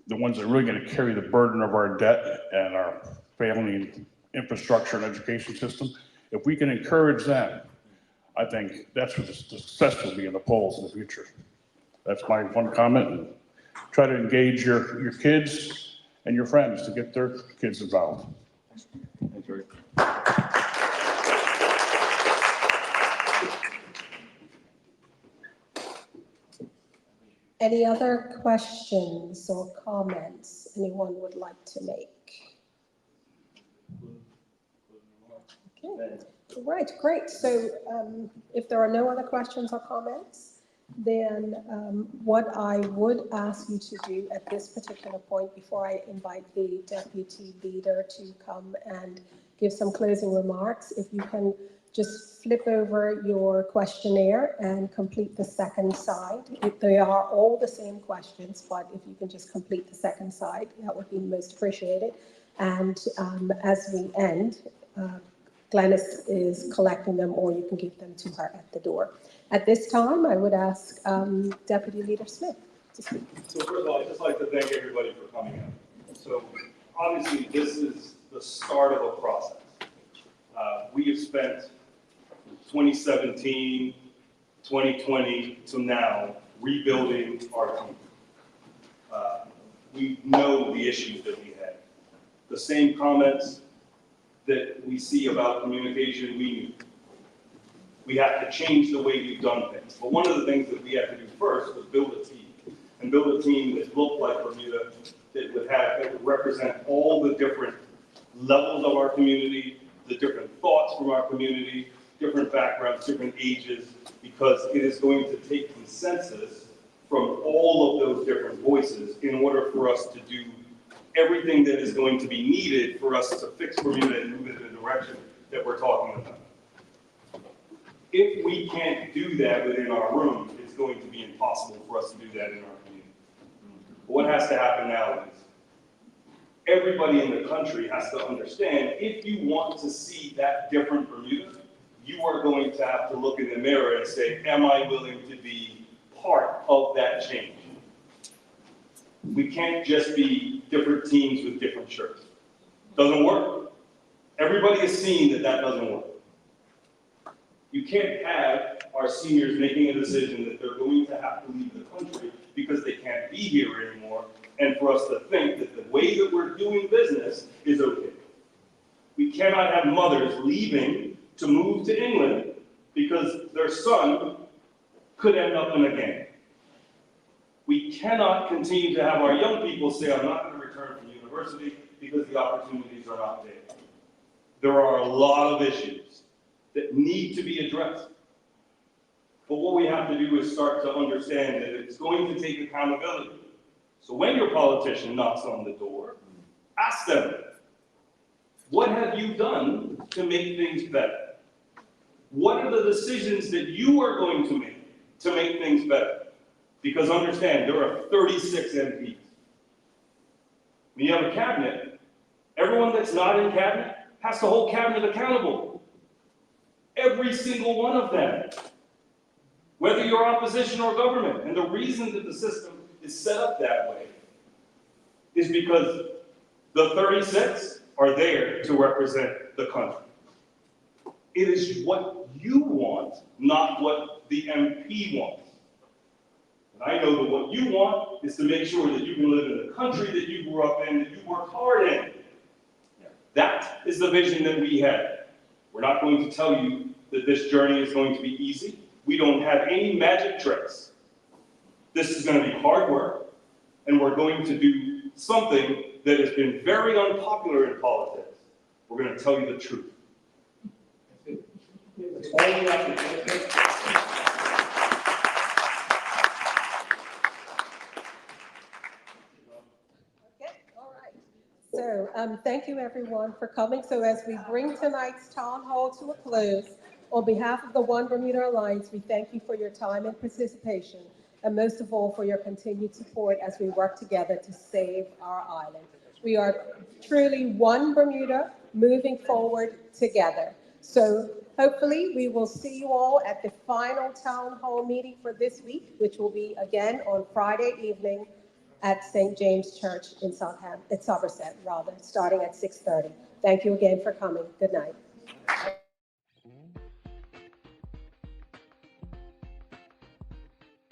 the ones that are really going to carry the burden of our debt and our failing infrastructure and education system. If we can encourage them, I think that's what the success will be in the polls in the future. That's my one comment. And try to engage your kids and your friends to get their kids involved. Thank you. Any other questions or comments anyone would like to make? Okay, all right, great. So if there are no other questions or comments, then what I would ask you to do at this particular point, before I invite the deputy leader to come and give some closing remarks, if you can just flip over your questionnaire and complete the second side. They are all the same questions, but if you can just complete the second side, that would be most appreciated. And as we end, Glenys is collecting them, or you can give them to her at the door. At this time, I would ask Deputy Leader Smith to speak. So first of all, I'd just like to thank everybody for coming out. So obviously, this is the start of a process. We have spent 2017, 2020 to now rebuilding our team. We know the issues that we had. The same comments that we see about communication, we have to change the way we've done things. But one of the things that we have to do first was build a team, and build a team that looked like Bermuda, that would represent all the different levels of our community, the different thoughts from our community, different backgrounds, different ages, because it is going to take consensus from all of those different voices in order for us to do everything that is going to be needed for us to fix Bermuda and move it in the direction that we're talking about. If we can't do that within our room, it's going to be impossible for us to do that in our community. What has to happen now is everybody in the country has to understand, if you want to see that different Bermuda, you are going to have to look in the mirror and say, am I willing to be part of that change? We can't just be different teams with different shirts. Doesn't work. Everybody has seen that that doesn't work. You can't have our seniors making a decision that they're going to have to leave the country because they can't be here anymore, and for us to think that the way that we're doing business is okay. We cannot have mothers leaving to move to England because their son could end up in a gang. We cannot continue to have our young people say, I'm not going to return from university because the opportunities are not there. There are a lot of issues that need to be addressed. But what we have to do is start to understand that it's going to take accountability. So when your politician knocks on the door, ask them, what have you done to make things better? What are the decisions that you are going to make things better? Because understand, there are 36 MPs. When you have a cabinet, everyone that's not in cabinet has to hold cabinet accountable. Every single one of them. Whether you're opposition or government. And the reason that the system is set up that way is because the 36 are there to represent the country. It is what you want, not what the MP wants. And I know that what you want is to make sure that you can live in the country that you grew up in, that you worked hard in. That is the vision that we have. We're not going to tell you that this journey is going to be easy. We don't have any magic tricks. This is going to be hard work, and we're going to do something that has been very unpopular in politics. We're going to tell you the truth. That's all we have to do. So thank you everyone for coming. So as we bring tonight's town hall to a close, on behalf of the One Bermuda Alliance, we thank you for your time and participation, and most of all for your continued support as we work together to save our island. We are truly one Bermuda moving forward together. So hopefully we will see you all at the final town hall meeting for this week, which will be again on Friday evening at St. James Church in Somerset, starting at 6:30. Thank you again for coming. Good night.